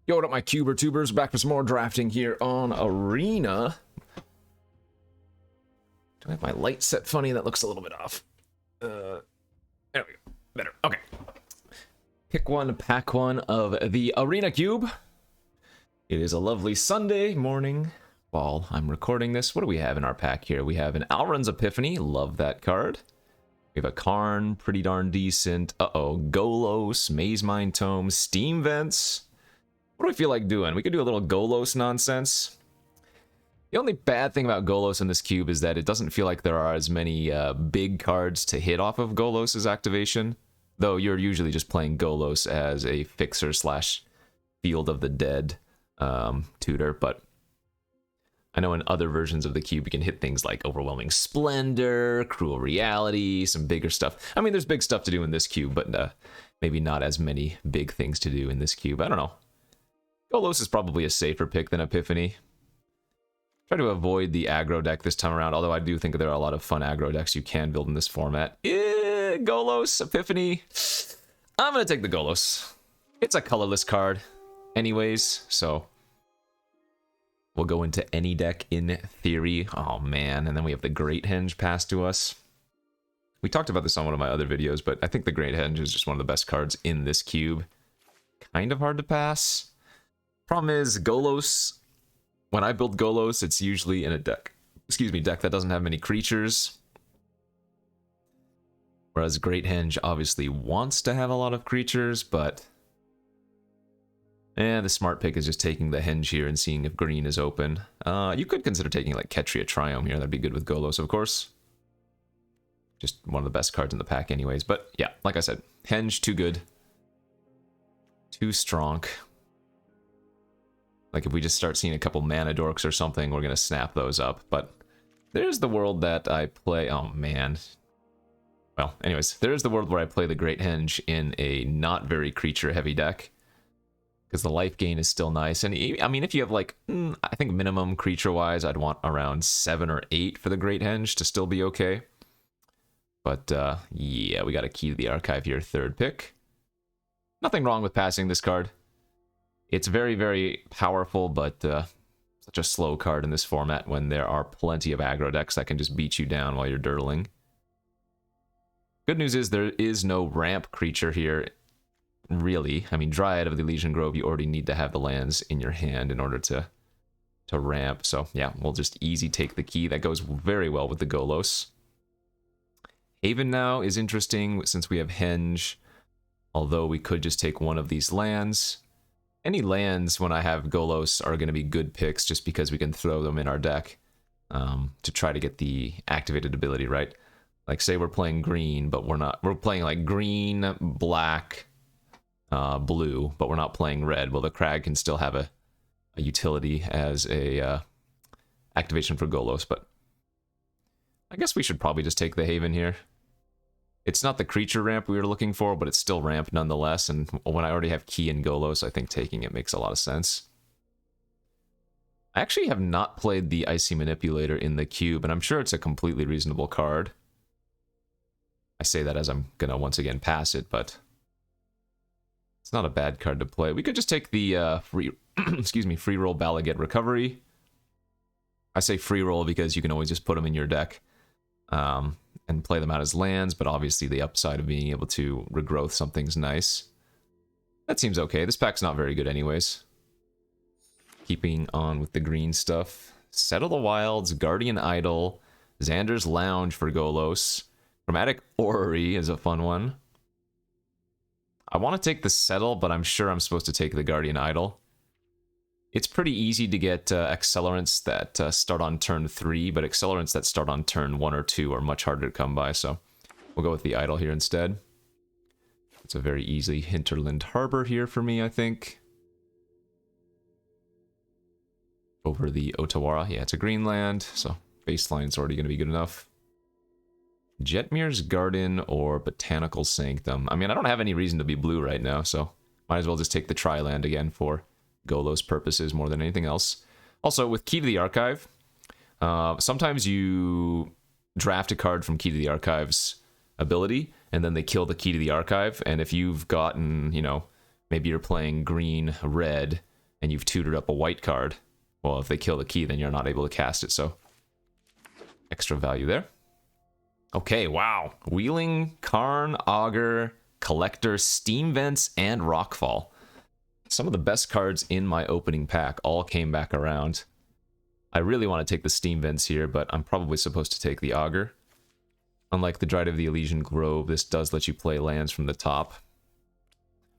Yo, what up, my Cuber tubers? Back for some more drafting here on Arena. Do I have my light set funny? That looks a little bit off. There we go. Better. Okay. Pick one, pack one of the Arena Cube. It is a lovely Sunday morning while I'm recording this. What do we have in our pack here? We have an Alrund's Epiphany. Love that card. We have a Karn, pretty darn decent. Golos, Maze Mind Tome, Steam Vents. What do we feel like doing? We could do a little Golos nonsense. The only bad thing about Golos in this cube is that it doesn't feel like there are as many big cards to hit off of Golos' activation. Though you're usually just playing Golos as a fixer slash Field of the Dead tutor. But I know in other versions of the cube you can hit things like Overwhelming Splendor, Cruel Reality, some bigger stuff. I mean, there's big stuff to do in this cube, but maybe not as many big things to do in this cube. I don't know. Golos is probably a safer pick than Epiphany. Try to avoid the aggro deck this time around, although I do think there are a lot of fun aggro decks you can build in this format. Golos, Epiphany. I'm going to take the Golos. It's a colorless card anyways, so we'll go into any deck in theory. Oh man, and then we have the Great Henge passed to us. We talked about this on one of my other videos, but I think the Great Henge is just one of the best cards in this cube. Kind of hard to pass. Problem is, Golos, when I build Golos, it's usually in a deck that doesn't have many creatures. Whereas Great Henge obviously wants to have a lot of creatures, but the smart pick is just taking the Henge here and seeing if green is open. You could consider taking like Ketria Triome here, that'd be good with Golos, of course. Just one of the best cards in the pack anyways, but yeah, like I said, Henge, too good. Too strong. Like, if we just start seeing a couple mana dorks or something, we're going to snap those up. But there's the world that I play... Oh, man. Well, anyways, there's the world where I play the Great Henge in a not very creature-heavy deck. Because the life gain is still nice. And, I mean, if you have, like, I think minimum creature-wise, I'd want around 7 or 8 for the Great Henge to still be okay. But, yeah, we got a Key to the Archive here, third pick. Nothing wrong with passing this card. It's very, very powerful, but such a slow card in this format when there are plenty of aggro decks that can just beat you down while you're dirtling. Good news is there is no ramp creature here, really. I mean, Dryad of the Elysian Grove, you already need to have the lands in your hand in order to ramp. So, yeah, we'll just easy take the key. That goes very well with the Golos. Haven now is interesting since we have Henge, although we could just take one of these lands. Any lands when I have Golos are going to be good picks just because we can throw them in our deck to try to get the activated ability, right? Like, say we're playing green, but we're playing like green, black, blue, but we're not playing red. Well, the Crag can still have a utility as a activation for Golos, but I guess we should probably just take the Haven here. It's not the creature ramp we were looking for, but it's still ramp nonetheless, and when I already have Key and Golos, I think taking it makes a lot of sense. I actually have not played the Icy Manipulator in the cube, and I'm sure it's a completely reasonable card. I say that as I'm gonna once again pass it, but it's not a bad card to play. We could just take the free roll Balaget Recovery. I say free roll because you can always just put them in your deck. And play them out as lands, but obviously the upside of being able to regrowth something's nice. That seems okay. This pack's not very good anyways. Keeping on with the green stuff. Settle the Wilds, Guardian Idol, Xander's Lounge for Golos. Chromatic Orrery is a fun one. I want to take the Settle, but I'm sure I'm supposed to take the Guardian Idol. It's pretty easy to get accelerants that start on turn 3, but accelerants that start on turn 1 or 2 are much harder to come by, so we'll go with the Idol here instead. It's a very easy Hinterland Harbor here for me, I think. Over the Otawara. Yeah, it's a green land, so baseline's already going to be good enough. Jetmir's Garden or Botanical Sanctum. I mean, I don't have any reason to be blue right now, so might as well just take the Tri-land again for Golos purposes more than anything else. Also, with Key to the Archive, sometimes you draft a card from Key to the Archive's ability, and then they kill the Key to the Archive, and if you've gotten, you know, maybe you're playing green, red, and you've tutored up a white card. Well, if they kill the key, then you're not able to cast it, so extra value there. Okay, wow. Wheeling, Karn, Augur, Collector, Steam Vents, and Rockfall. Some of the best cards in my opening pack all came back around. I really want to take the Steam Vents here, but I'm probably supposed to take the Augur. Unlike the Dryad of the Elysian Grove, this does let you play lands from the top.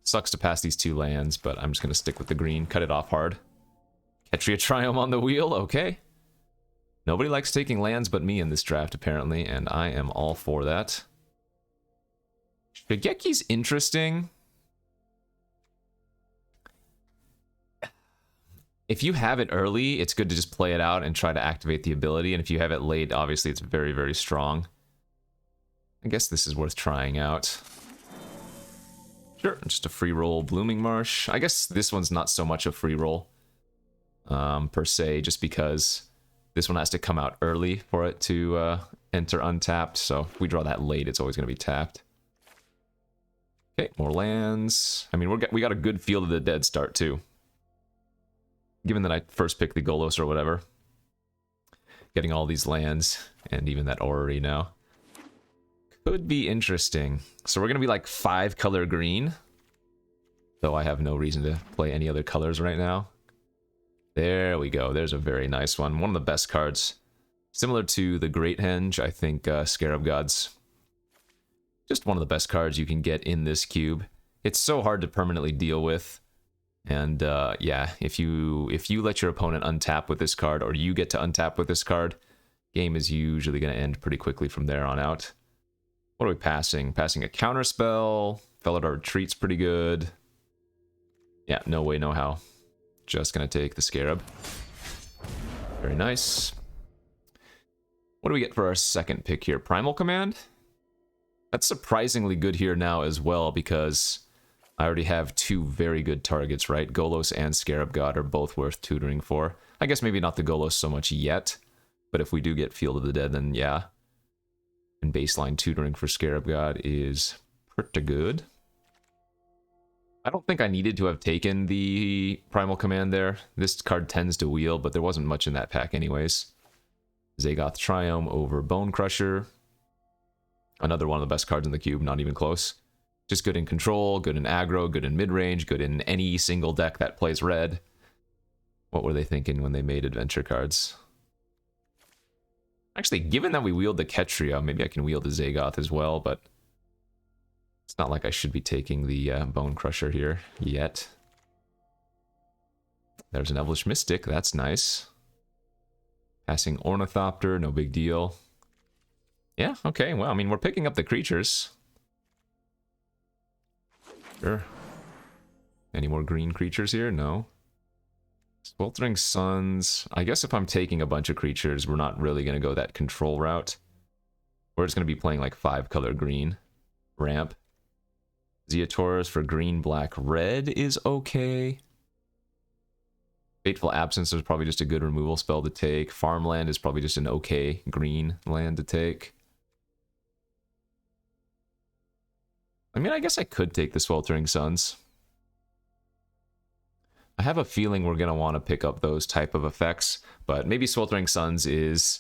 Sucks to pass these 2 lands, but I'm just going to stick with the green, cut it off hard. Ketria Triome on the wheel, okay. Nobody likes taking lands but me in this draft, apparently, and I am all for that. Shigeki's interesting. If you have it early, it's good to just play it out and try to activate the ability, and if you have it late, obviously it's very, very strong. I guess this is worth trying out. Sure, just a free roll Blooming Marsh. I guess this one's not so much a free roll, per se, just because this one has to come out early for it to enter untapped, so if we draw that late, it's always going to be tapped. Okay, more lands. I mean, we got a good Field of the Dead start, too. Given that I first picked the Golos or whatever. Getting all these lands, and even that Orrery now. Could be interesting. So we're going to be like 5-color green. Though I have no reason to play any other colors right now. There we go. There's a very nice one. One of the best cards. Similar to the Great Henge, I think Scarab God's just one of the best cards you can get in this cube. It's so hard to permanently deal with. And yeah, if you let your opponent untap with this card, or you get to untap with this card, game is usually going to end pretty quickly from there on out. What are we passing? Passing a counterspell. Felidar Retreat's pretty good. Yeah, no way, no how. Just going to take the Scarab. Very nice. What do we get for our second pick here? Primal Command? That's surprisingly good here now as well, because I already have 2 very good targets, right? Golos and Scarab God are both worth tutoring for. I guess maybe not the Golos so much yet, but if we do get Field of the Dead, then yeah. And baseline tutoring for Scarab God is pretty good. I don't think I needed to have taken the Primal Command there. This card tends to wheel, but there wasn't much in that pack anyways. Zagoth Triome over Bone Crusher. Another one of the best cards in the cube, not even close. Just good in control, good in aggro, good in mid-range, good in any single deck that plays red. What were they thinking when they made adventure cards? Actually, given that we wield the Ketria, maybe I can wield the Zagoth as well, but it's not like I should be taking the Bone Crusher here yet. There's an Elvish Mystic, that's nice. Passing Ornithopter, no big deal. Yeah, okay, well, I mean, we're picking up the creatures. Sure. Any more green creatures here? No. Sweltering Suns. I guess if I'm taking a bunch of creatures, we're not really going to go that control route. We're just going to be playing like 5-color green. Ramp. Zeotaurus for green, black, red is okay. Fateful Absence is probably just a good removal spell to take. Farmland is probably just an okay green land to take. I mean, I guess I could take the Sweltering Suns. I have a feeling we're going to want to pick up those type of effects, but maybe Sweltering Suns is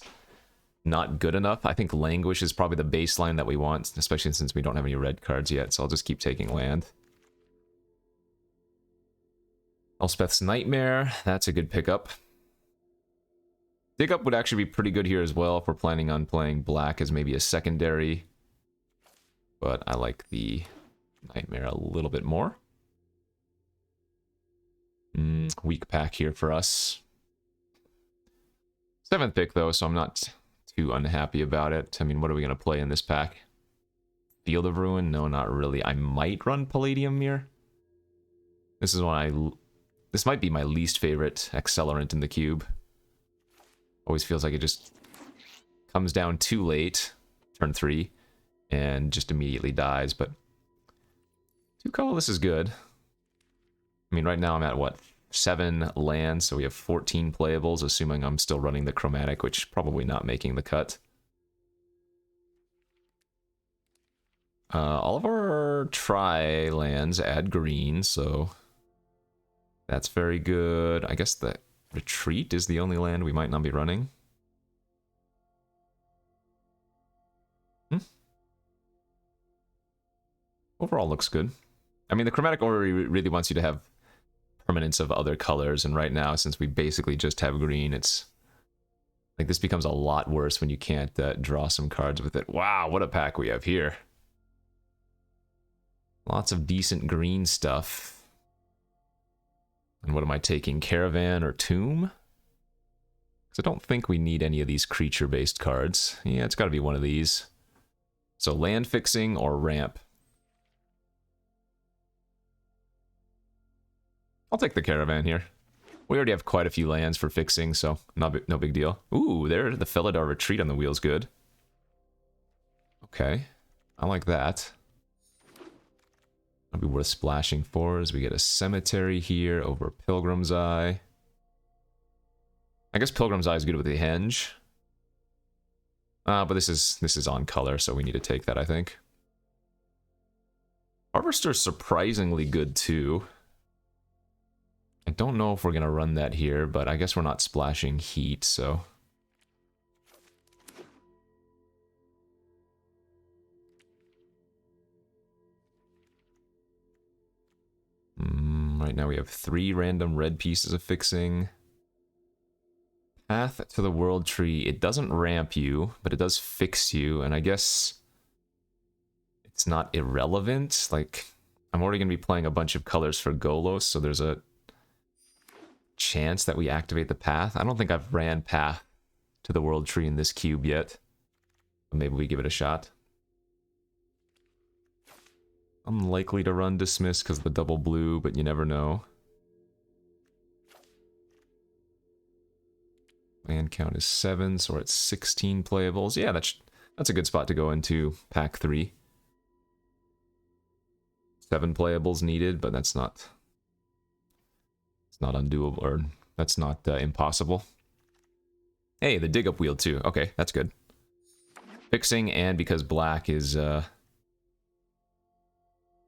not good enough. I think Languish is probably the baseline that we want, especially since we don't have any red cards yet, so I'll just keep taking land. Elspeth's Nightmare, that's a good pickup. Dig Up would actually be pretty good here as well if we're planning on playing black as maybe a secondary. But I like the Nightmare a little bit more. Weak pack here for us. 7th pick though, so I'm not too unhappy about it. I mean, what are we going to play in this pack? Field of Ruin? No, not really. I might run Palladium Mirror. This is this might be my least favorite accelerant in the cube. Always feels like it just comes down too late, turn 3, and just immediately dies, but 2 colorless is good. I mean, right now I'm at, what, 7 lands, so we have 14 playables, assuming I'm still running the Chromatic, which probably not making the cut. All of our tri lands add green, so That's very good. I guess the retreat is the only land we might not be running. Overall looks good. I mean, the chromatic orrery really wants you to have permanence of other colors, and right now, since we basically just have green, it's like this becomes a lot worse when you can't draw some cards with it. Wow, what a pack we have here. Lots of decent green stuff. And what am I taking? Caravan or Tomb? Because I don't think we need any of these creature-based cards. Yeah, it's got to be one of these. So land fixing or ramp. I'll take the Caravan here. We already have quite a few lands for fixing, so no big deal. Ooh, there, the Felidar Retreat on the wheel's good. Okay, I like that. That'll be worth splashing for as we get a Cemetery here over Pilgrim's Eye. I guess Pilgrim's Eye is good with the Henge. But this is on color, so we need to take that, I think. Harvester's surprisingly good, too. I don't know if we're going to run that here, but I guess we're not splashing heat, so... right now we have 3 random red pieces of fixing. Path to the World Tree. It doesn't ramp you, but it does fix you, and I guess... it's not irrelevant. Like, I'm already going to be playing a bunch of colors for Golos, so there's a chance that we activate the path. I don't think I've ran Path to the World Tree in this cube yet. But maybe we give it a shot. Unlikely to run Dismiss because of the double blue, but you never know. Land count is 7, so we're at 16 playables. Yeah, that's a good spot to go into pack 3. 7 playables needed, but that's not... it's not undoable, or that's not impossible. Hey, the dig up wheel too. Okay, that's good. Fixing, and because black is, well,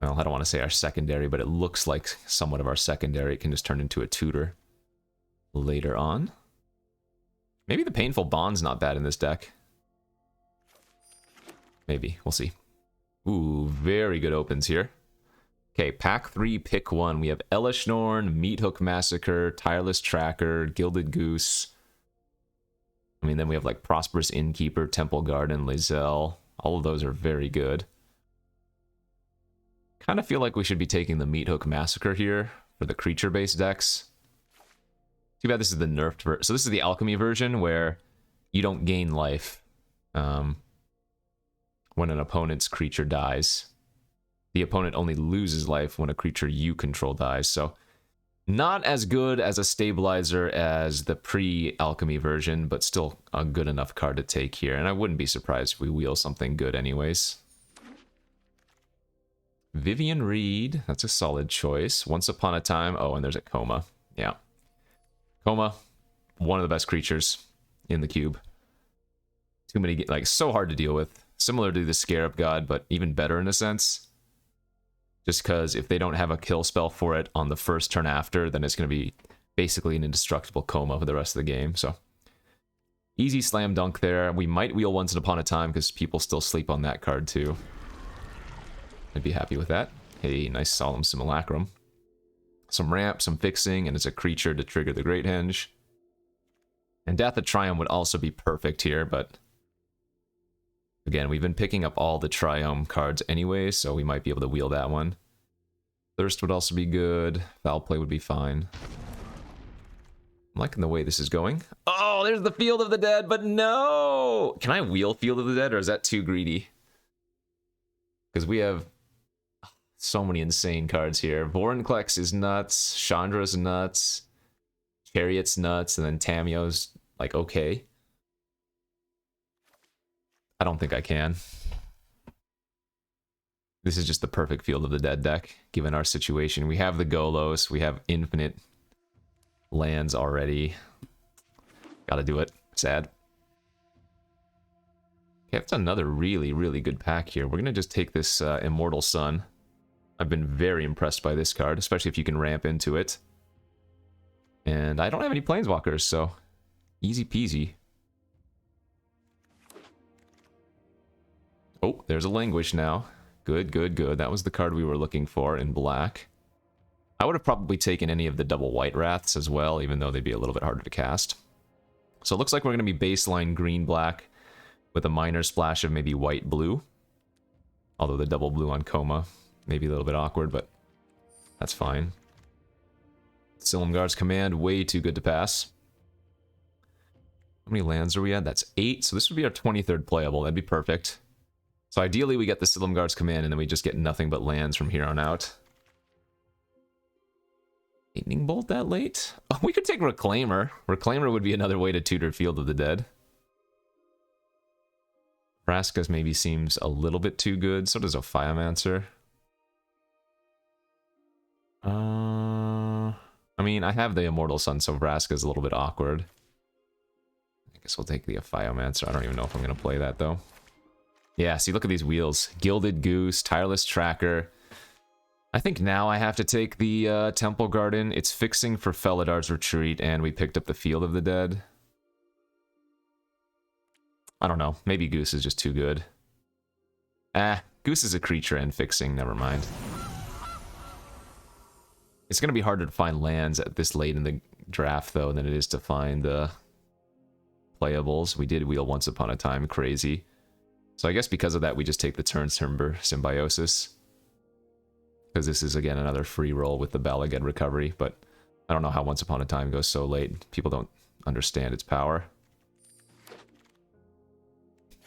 I don't want to say our secondary, but it looks like somewhat of our secondary. It can just turn into a tutor later on. Maybe the Painful Bond's not bad in this deck. Maybe, we'll see. Ooh, very good opens here. Okay, pack 3, pick 1. We have Elishnorn, Meathook Massacre, Tireless Tracker, Gilded Goose. I mean, then we have like Prosperous Innkeeper, Temple Garden, Lae'zel. All of those are very good. Kind of feel like we should be taking the Meathook Massacre here for the creature-based decks. Too bad this is the nerfed version. So this is the alchemy version where you don't gain life when an opponent's creature dies. The opponent only loses life when a creature you control dies. So not as good as a stabilizer as the pre-alchemy version, but still a good enough card to take here. And I wouldn't be surprised if we wheel something good anyways. Vivian Reed, that's a solid choice. Once Upon a Time. Oh, and there's a Coma. Yeah. Coma, one of the best creatures in the cube. Too many, like, so hard to deal with. Similar to the Scarab God, but even better in a sense. Just because if they don't have a kill spell for it on the first turn after, then it's going to be basically an indestructible Coma for the rest of the game. So, easy slam dunk there. We might wheel Once Upon a Time because people still sleep on that card too. I'd be happy with that. Hey, nice Solemn Simulacrum. Some ramp, some fixing, and it's a creature to trigger the Great Henge. And Death of Triumph would also be perfect here, but... again, we've been picking up all the Triumph cards anyway, so we might be able to wheel that one. Thirst would also be good. Foul Play would be fine. I'm liking the way this is going. Oh, there's the Field of the Dead, but no! Can I wheel Field of the Dead, or is that too greedy? Because we have so many insane cards here. Vorinclex is nuts. Chandra's nuts. Chariot's nuts. And then Tamio's, like, okay. I don't think I can. This is just the perfect Field of the Dead deck, given our situation. We have the Golos. We have infinite lands already. Gotta do it. Sad. Okay, that's another really, really good pack here. We're gonna just take this Immortal Sun. I've been very impressed by this card, especially if you can ramp into it. And I don't have any planeswalkers, so easy peasy. Oh, there's a Languish now. Good, good, good. That was the card we were looking for in black. I would have probably taken any of the double white Wraths as well, even though they'd be a little bit harder to cast. So it looks like we're going to be baseline green-black with a minor splash of maybe white-blue. Although the double blue on Coma may be a little bit awkward, but that's fine. Silumgar's Command, way too good to pass. How many lands are we at? That's 8, so this would be our 23rd playable. That'd be perfect. So ideally we get the Silumgar's Command and then we just get nothing but lands from here on out. Lightning Bolt that late? Oh, we could take Reclaimer. Reclaimer would be another way to tutor Field of the Dead. Vraska's maybe seems a little bit too good. So does Ophiomancer. I mean, I have the Immortal Sun, so Vraska's a little bit awkward. I guess we'll take the Ophiomancer. I don't even know if I'm going to play that, though. Yeah, see, look at these wheels. Gilded Goose, Tireless Tracker. I think now I have to take the Temple Garden. It's fixing for Feladar's Retreat, and we picked up the Field of the Dead. I don't know. Maybe Goose is just too good. Goose is a creature and fixing. Never mind. It's going to be harder to find lands at this late in the draft, though, than it is to find playables. We did wheel Once Upon a Time. Crazy. So I guess because of that, we just take the Turn Timber Symbiosis. Because this is, again, another free roll with the Balaged Recovery. But I don't know how Once Upon a Time goes so late. People don't understand its power.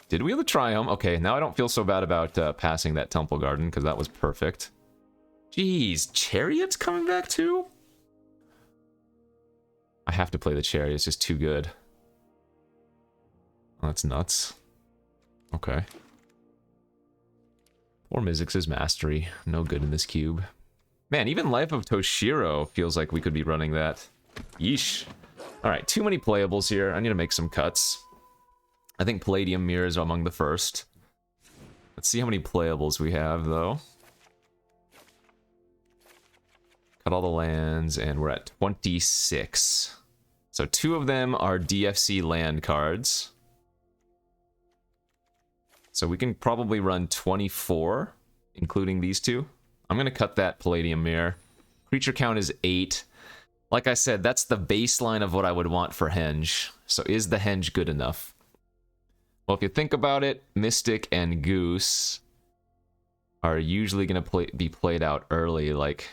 Did wheel the Triumph? Okay, now I don't feel so bad about passing that Temple Garden, because that was perfect. Jeez, Chariot's coming back too? I have to play the Chariot, it's just too good. Oh, that's nuts. Okay. Poor Mizzix's Mastery. No good in this cube. Man, even Life of Toshiro feels like we could be running that. Yeesh. Alright, too many playables here. I need to make some cuts. I think Palladium Mirror is among the first. Let's see how many playables we have, though. Cut all the lands, and we're at 26. So 2 of them are DFC land cards. So we can probably run 24, including these 2. I'm going to cut that Palladium Mirror. Creature count is 8. Like I said, that's the baseline of what I would want for Henge. So is the Henge good enough? Well, if you think about it, Mystic and Goose are usually going to be played out early. Like,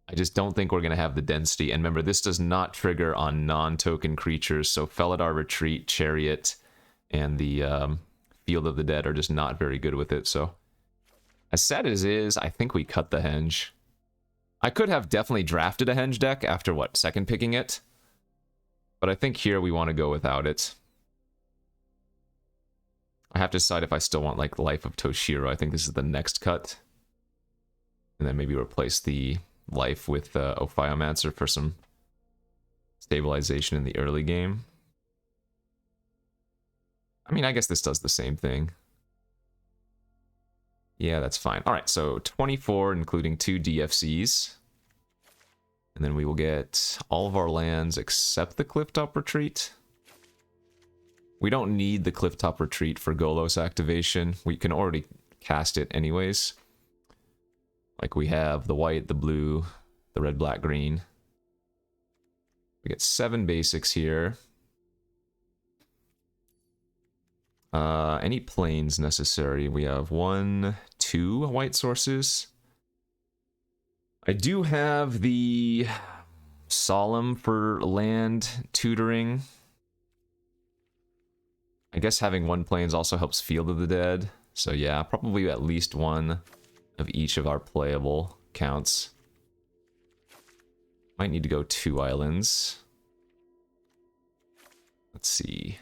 I just don't think we're going to have the density. And remember, this does not trigger on non-token creatures. So Felidar Retreat, Chariot, and the Field of the Dead are just not very good with it. So as sad as it is, I think we cut the Henge. I could have definitely drafted a Henge deck after, what, second picking it? But I think here we want to go without it. I have to decide if I still want, like, Life of Toshiro. I think this is the next cut. And then maybe replace the Life with Ophiomancer for some stabilization in the early game. I mean, I guess this does the same thing. Yeah, that's fine. Alright, so 24, including 2 DFCs. And then we will get all of our lands except the Clifftop Retreat. We don't need the Clifftop Retreat for Golos activation. We can already cast it anyways. Like we have the white, the blue, the red, black, green. We get 7 basics here. Any planes necessary? We have 1, 2 white sources. I do have the Solemn for land tutoring. I guess having 1 planes also helps Field of the Dead. So yeah, probably at least 1 of each of our playable counts. Might need to go 2 islands. Let's see.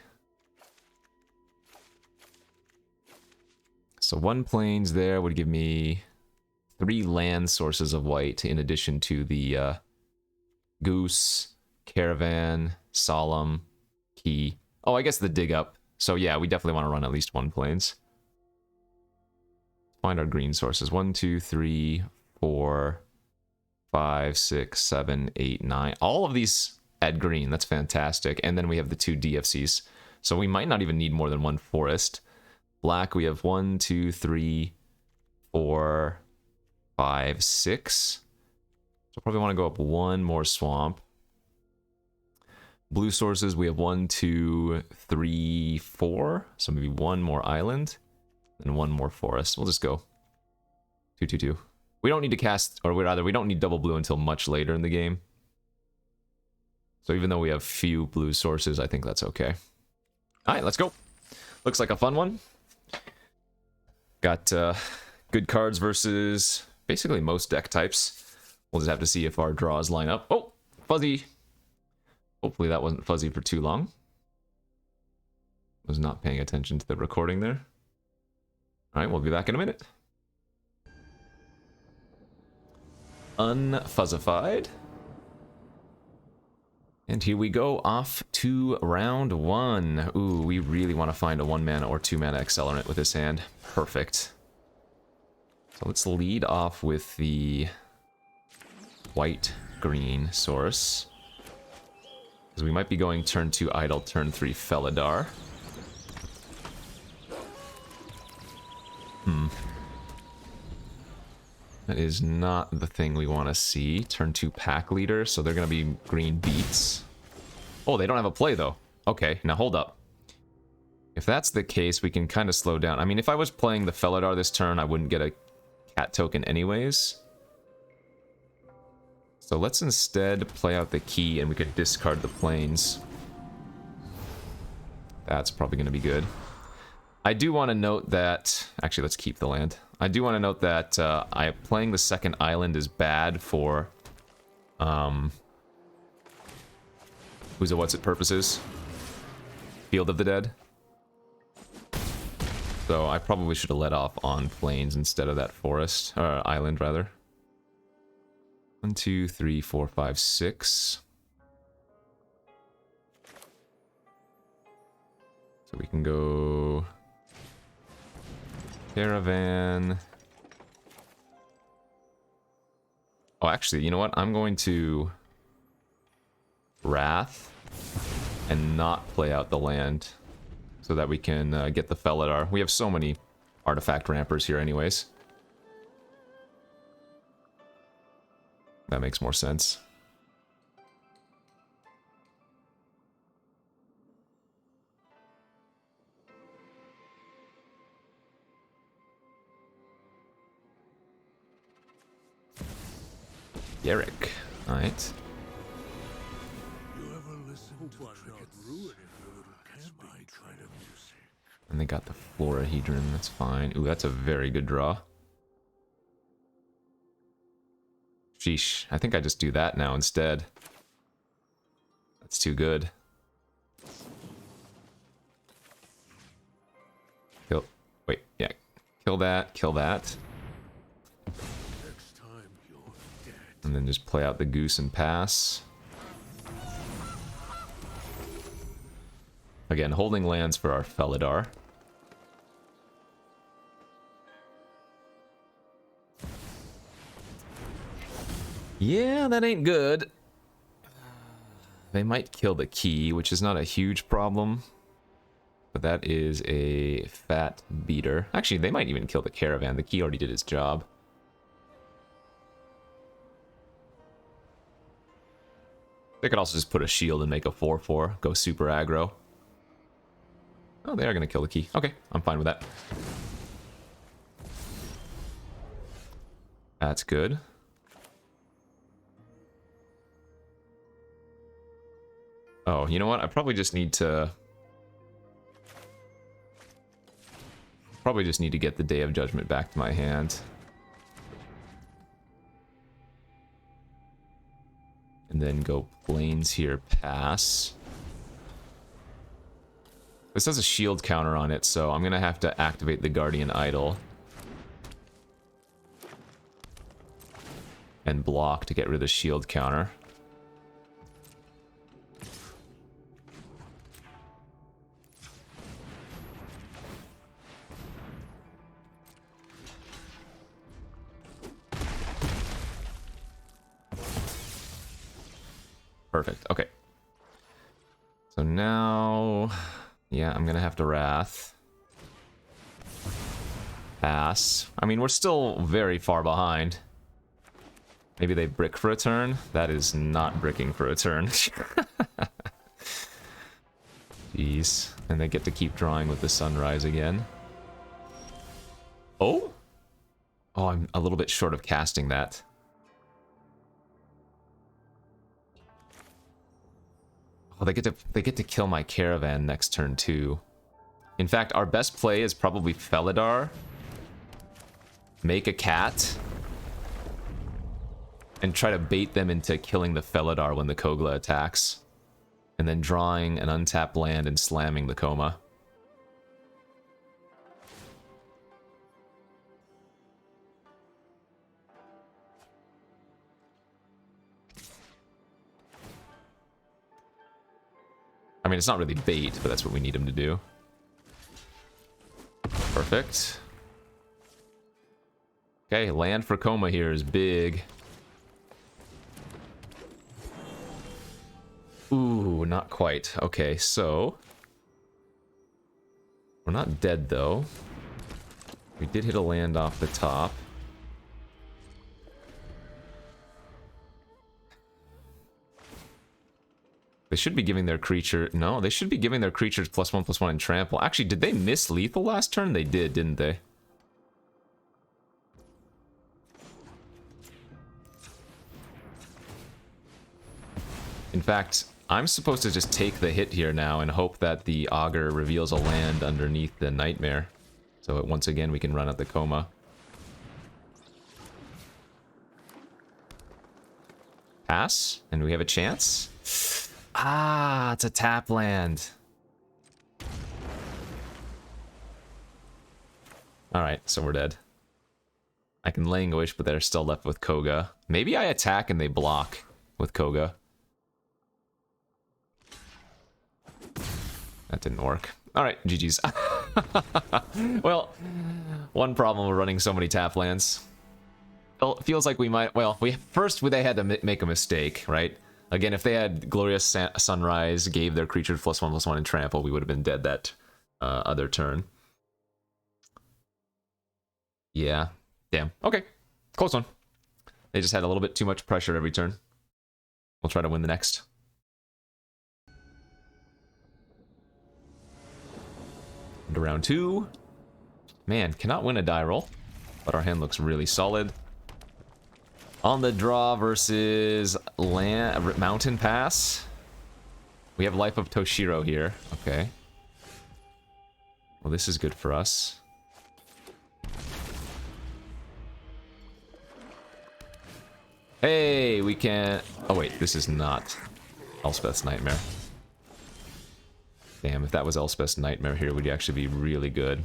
So 1 planes there would give me 3 land sources of white in addition to the Goose, Caravan, Solemn, Key. Oh, I guess the Dig Up. So yeah, we definitely want to run at least 1 planes. Find our green sources. 1, 2, 3, 4, 5, 6, 7, 8, 9. All of these add green. That's fantastic. And then we have the 2 DFCs. So we might not even need more than 1 forest. Black, we have 1, 2, 3, 4, 5, 6. So probably want to go up 1 more swamp. Blue sources, we have 1, 2, 3, 4. So maybe 1 more island and 1 more forest. We'll just go 2, 2, 2. We don't need to cast, or rather, we don't need double blue until much later in the game. So even though we have few blue sources, I think that's okay. All right, let's go. Looks like a fun one. Got good cards versus basically most deck types. We'll just have to see if our draws line up. Oh, fuzzy. Hopefully that wasn't fuzzy for too long. Was not paying attention to the recording there. All right, we'll be back in a minute. Unfuzzified. And here we go, off to round 1. Ooh, we really want to find a 1-mana or 2-mana accelerant with this hand. Perfect. So let's lead off with the white-green source. Because we might be going turn 2 Idle, turn 3 Felidar. That is not the thing we want to see. Turn 2 Pack Leader, so they're going to be green beats. Oh, they don't have a play, though. Okay, now hold up. If that's the case, we can kind of slow down. I mean, if I was playing the Felidar this turn, I wouldn't get a cat token anyways. So let's instead play out the key, and we could discard the plains. That's probably going to be good. I do want to note that... Actually, let's keep the land. I do want to note that playing the second island is bad for... who's a what's it purposes? Field of the Dead. So I probably should have let off on plains instead of that forest. Or island, rather. 1, 2, 3, 4, 5, 6. So we can go... Caravan. Oh, actually, you know what? I'm going to Wrath and not play out the land so that we can get the Felidar. We have so many artifact rampers here anyways. That makes more sense. Yerrick. Alright. And they got the Florahedron, that's fine. Ooh, that's a very good draw. Sheesh, I think I just do that now instead. That's too good. Kill, wait, yeah. Kill that, kill that. And then just play out the goose and pass. Again, holding lands for our Felidar. Yeah, that ain't good. They might kill the key, which is not a huge problem. But that is a fat beater. Actually, they might even kill the caravan. The key already did its job. They could also just put a shield and make a 4/4. Go super aggro. Oh, they are going to kill the key. Okay, I'm fine with that. That's good. Oh, you know what? I probably just need to... get the Day of Judgment back to my hand. And then go plains here, pass. This has a shield counter on it, so I'm gonna have to activate the Guardian Idol. And block to get rid of the shield counter. Perfect. Okay. So now, yeah, I'm gonna have to Wrath. Pass. I mean, we're still very far behind. Maybe they brick for a turn? That is not bricking for a turn. Jeez. And they get to keep drawing with the Sunrise again. Oh? Oh, I'm a little bit short of casting that. Oh, they get to kill my Caravan next turn too. In fact, our best play is probably Felidar. Make a cat. And try to bait them into killing the Felidar when the Kogla attacks. And then drawing an untapped land and slamming the Coma. I mean, it's not really bait, but that's what we need him to do. Perfect. Okay, land for Coma here is big. Ooh, not quite. Okay, so... we're not dead, though. We did hit a land off the top. They should be giving their creature... no, they should be giving their creatures +1/+1 and trample. Actually, did they miss lethal last turn? They did, didn't they? In fact, I'm supposed to just take the hit here now and hope that the Augur reveals a land underneath the Nightmare. So once again, we can run at the Coma. Pass, and we have a chance. Ah, it's a tap land. Alright, so we're dead. I can Languish, but they're still left with Koga. Maybe I attack and they block with Koga. That didn't work. Alright, GG's. Well, one problem with running so many tap lands. Well, it feels like we might... well, they had to make a mistake, right? Again, if they had Glorious Sunrise, gave their creature +1/+1 and trample, we would have been dead that other turn. Yeah. Damn. Okay. Close one. They just had a little bit too much pressure every turn. We'll try to win the next. Into round 2. Man, cannot win a die roll, but our hand looks really solid. On the draw versus Mountain Pass. We have Life of Toshiro here. Okay. Well, this is good for us. Hey, we can... oh wait, this is not Elspeth's Nightmare. Damn, if that was Elspeth's Nightmare here, we'd actually be really good.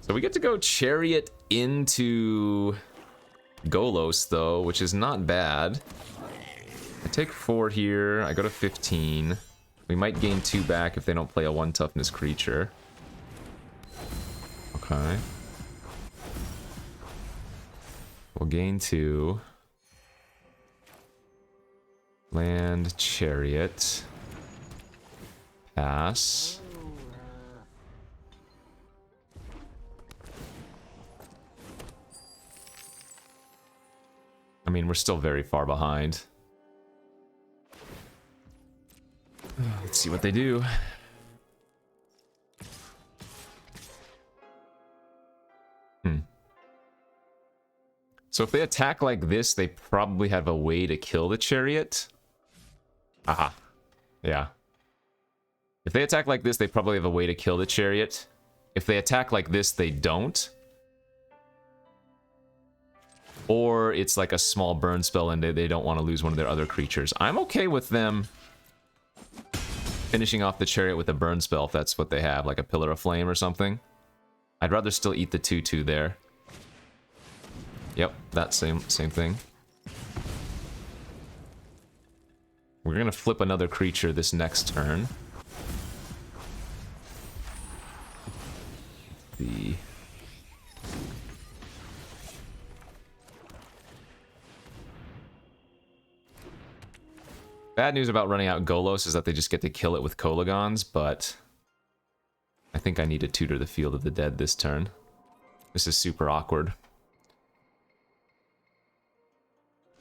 So we get to go Chariot into Golos, though, which is not bad. I take 4 here, I go to 15. We might gain 2 back if they don't play a 1 toughness creature. Okay. We'll gain 2. Land, Chariot. Pass. I mean, we're still very far behind. Let's see what they do. So if they attack like this, they probably have a way to kill the Chariot. Aha. Yeah. If they attack like this, they probably have a way to kill the Chariot. If they attack like this, they don't. Or it's like a small burn spell and they don't want to lose one of their other creatures. I'm okay with them finishing off the Chariot with a burn spell if that's what they have, like a Pillar of Flame or something. I'd rather still eat the 2/2 there. Yep, that same thing. We're gonna flip another creature this next turn. Bad news about running out Golos is that they just get to kill it with Kolagons, but I think I need to tutor the Field of the Dead this turn. This is super awkward.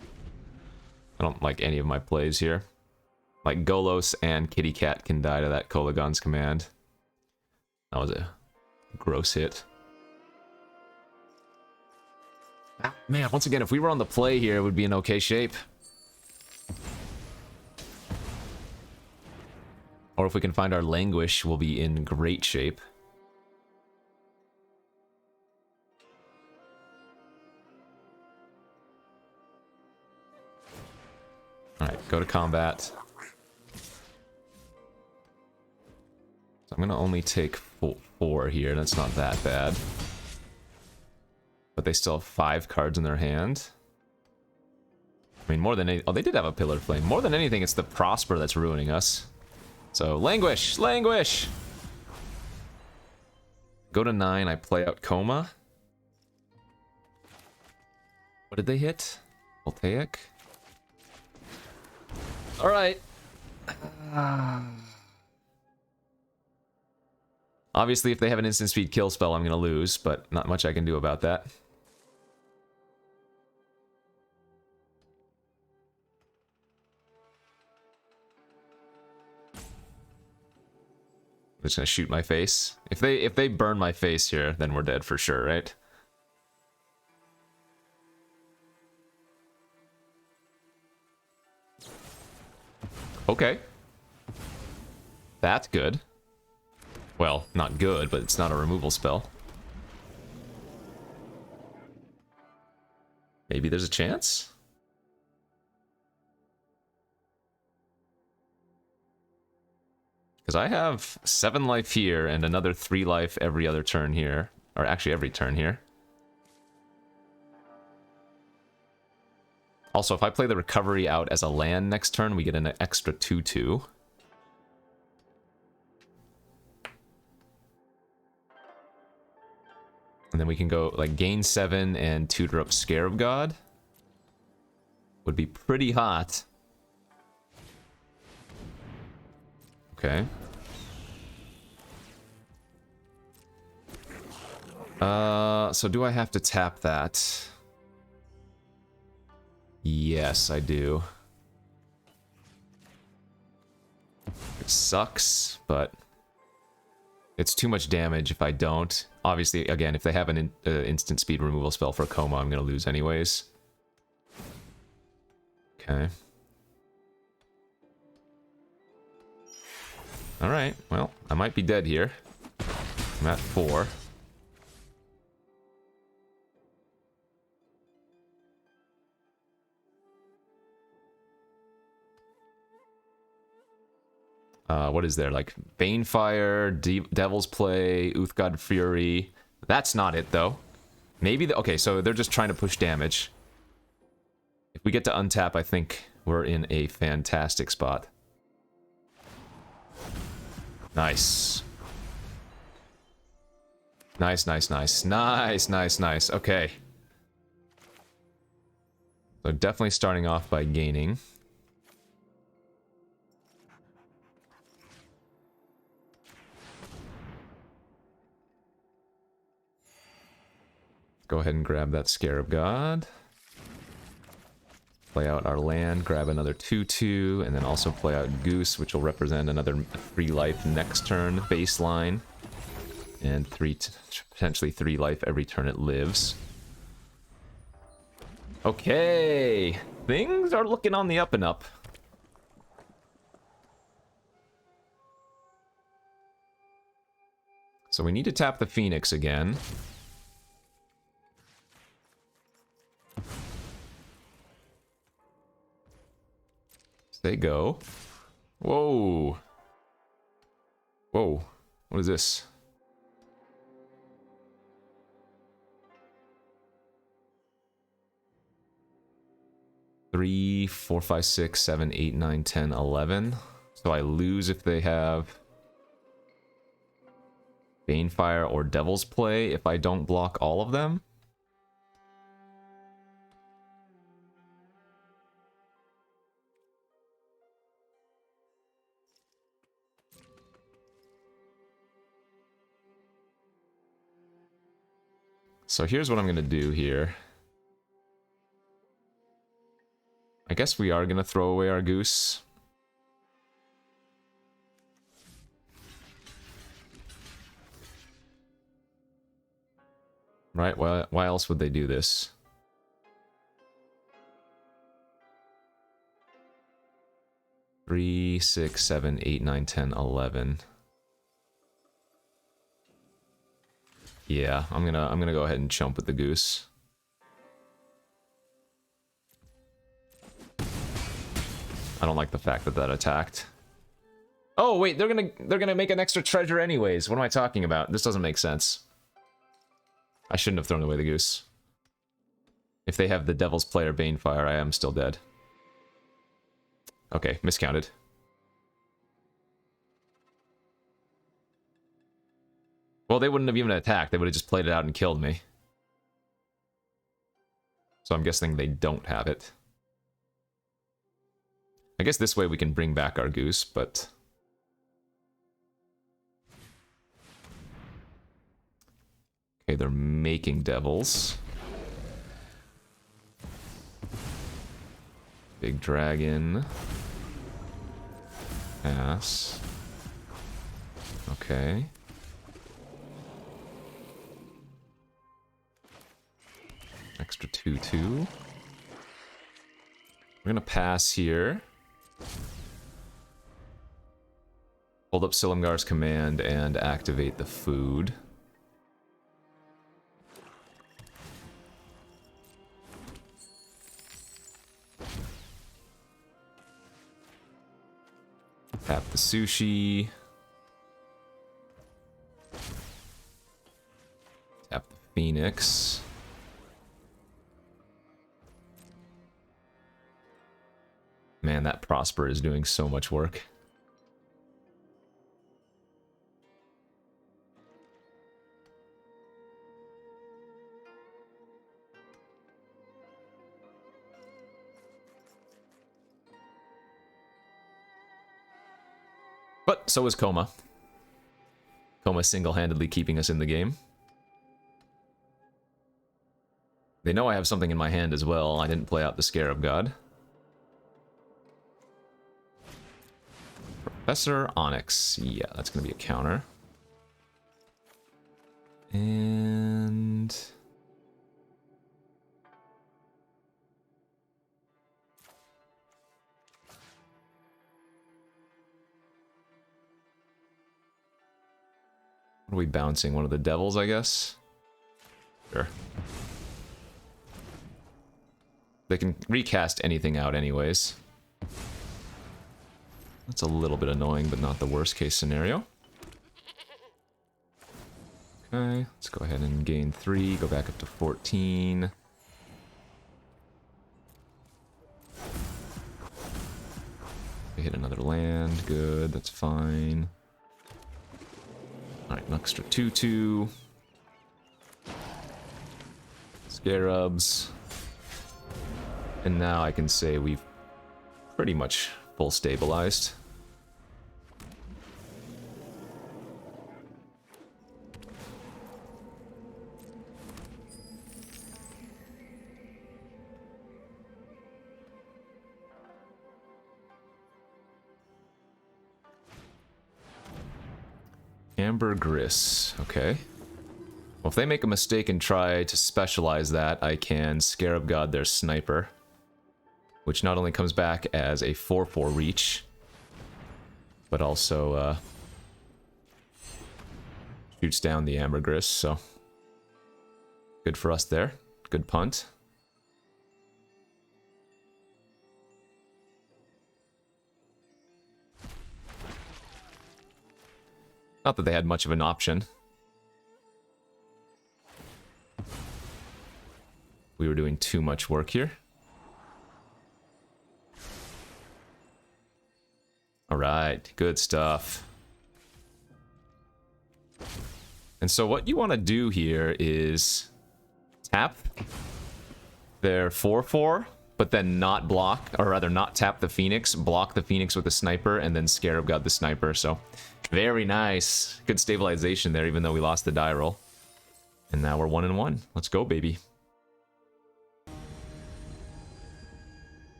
I don't like any of my plays here. Like, Golos and Kitty Cat can die to that Kolagons command. That was a gross hit. Ah, man, once again, if we were on the play here, it would be in okay shape. Or if we can find our Languish, we'll be in great shape. Alright, go to combat. So I'm going to only take 4 here, that's not that bad. But they still have 5 cards in their hand. I mean, more than any... Oh, they did have a Pillar Flame. More than anything, it's the Prosper that's ruining us. So, Languish! Languish! Go to 9, I play out Coma. What did they hit? Voltaic? Alright. Obviously, if they have an instant speed kill spell, I'm going to lose, but not much I can do about that. I'm just gonna shoot my face. If they burn my face here, then we're dead for sure, right? Okay. That's good. Well, not good, but it's not a removal spell. Maybe there's a chance? Because I have 7 life here and another 3 life every other turn here. Or actually every turn here. Also, if I play the recovery out as a land next turn, we get an extra 2/2. And then we can go, like, gain 7 and tutor up Scarab God. Would be pretty hot. Okay. So do I have to tap that? Yes, I do. It sucks, but it's too much damage if I don't. Obviously, again, if they have an instant speed removal spell for Coma, I'm going to lose anyways. Okay. Alright, well, I might be dead here. I'm at 4. What is there? Like, Banefire, Devil's Play, Uthgod Fury. That's not it, though. Maybe okay, so they're just trying to push damage. If we get to untap, I think we're in a fantastic spot. Nice. Nice, nice, nice. Nice, nice, nice. Okay. So definitely starting off by gaining. Go ahead and grab that Scarab God. Play out our land, grab another 2/2, and then also play out Goose, which will represent another 3 life next turn, baseline. And potentially 3 life every turn it lives. Okay, things are looking on the up and up. So we need to tap the Phoenix again. They go. Whoa. Whoa. What is this? Three, 4, 5, 6, 7, 8, 9, 10, 11. So I lose if they have Banefire or Devil's Play if I don't block all of them. So here's what I'm going to do here. I guess we are going to throw away our goose. Right? Why else would they do this? Three, 6, 7, 8, 9, 10, 11. Yeah, I'm gonna go ahead and chump with the goose. I don't like the fact that that attacked. Oh wait, they're gonna make an extra treasure anyways. What am I talking about? This doesn't make sense. I shouldn't have thrown away the goose. If they have the Devil's Player Banefire, I am still dead. Okay, miscounted. Well, they wouldn't have even attacked. They would have just played it out and killed me. So I'm guessing they don't have it. I guess this way we can bring back our goose, but... Okay, they're making devils. Big dragon. Pass. Okay. Extra 2/2. We're gonna pass here. Hold up Silumgar's command and activate the food. Tap the sushi. Tap the phoenix. Man, that Prosper is doing so much work. But so is Coma. Coma single-handedly keeping us in the game. They know I have something in my hand as well. I didn't play out the Scarab God. Professor Onyx. Yeah, that's going to be a counter. And... what are we bouncing? One of the devils, I guess? Sure. They can recast anything out anyways. That's a little bit annoying, but not the worst case scenario. Okay, let's go ahead and gain 3, go back up to 14. We hit another land, good, that's fine. Alright, an extra 2/2. Scarabs. And now I can say we've pretty much full stabilized. Ambergris, okay. Well, if they make a mistake and try to specialize that, I can Scarab God their sniper. Which not only comes back as a 4/4 reach, but also shoots down the Ambergris, so good for us there. Good punt. Not that they had much of an option. We were doing too much work here. Alright, good stuff. And so what you want to do here is tap their 4/4, but then not block, or rather not tap the Phoenix, block the Phoenix with the sniper, and then Scarab God the sniper, so very nice. Good stabilization there, even though we lost the die roll. And now we're 1-1. Let's go, baby.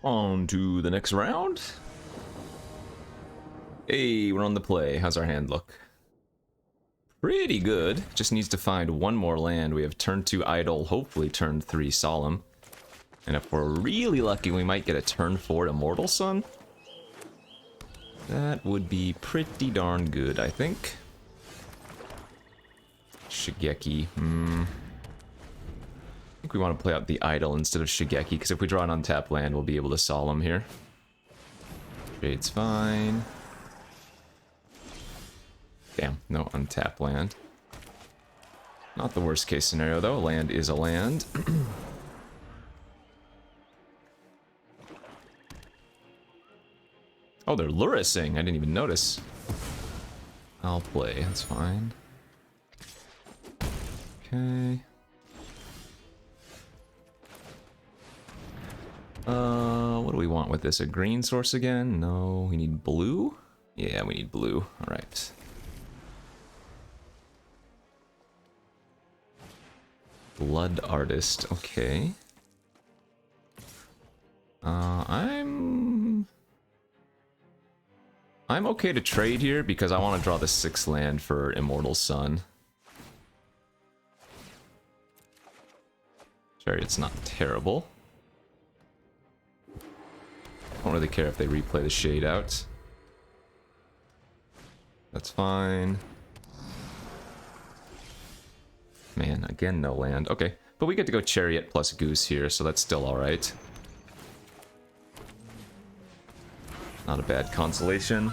On to the next round. Hey, we're on the play. How's our hand look? Pretty good. Just needs to find one more land. We have turn 2 Idle, hopefully turn 3 Solemn. And if we're really lucky, we might get a turn 4 Immortal Sun. That would be pretty darn good, I think. Shigeki. I think we want to play out the Idle instead of Shigeki, because if we draw an untapped land, we'll be able to Solemn here. Shade's fine. Damn, no untapped land. Not the worst case scenario, though. Land is a land. Oh, they're Lurising. I didn't even notice. I'll play. That's fine. Okay. What do we want with this? A green source again? No, we need blue? Yeah, we need blue. Alright. Blood Artist. Okay. I'm okay to trade here because I want to draw the 6th land for Immortal Sun. Chariot's not terrible. Don't really care if they replay the Shade out. That's fine. Man, again, no land. Okay, but we get to go Chariot plus Goose here, so that's still alright. Not a bad consolation.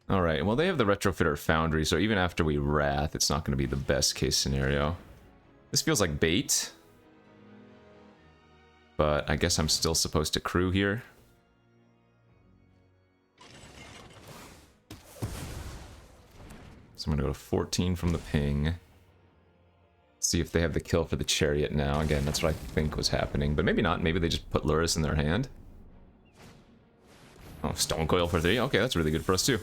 Alright, well they have the Retrofitter Foundry, so even after we Wrath, it's not going to be the best case scenario. This feels like bait. But I guess I'm still supposed to crew here. So I'm going to go to 14 from the ping. See if they have the kill for the Chariot now. Again, that's what I think was happening. But maybe not. Maybe they just put Luris in their hand. Oh, Stone Coil for 3. Okay, that's really good for us too.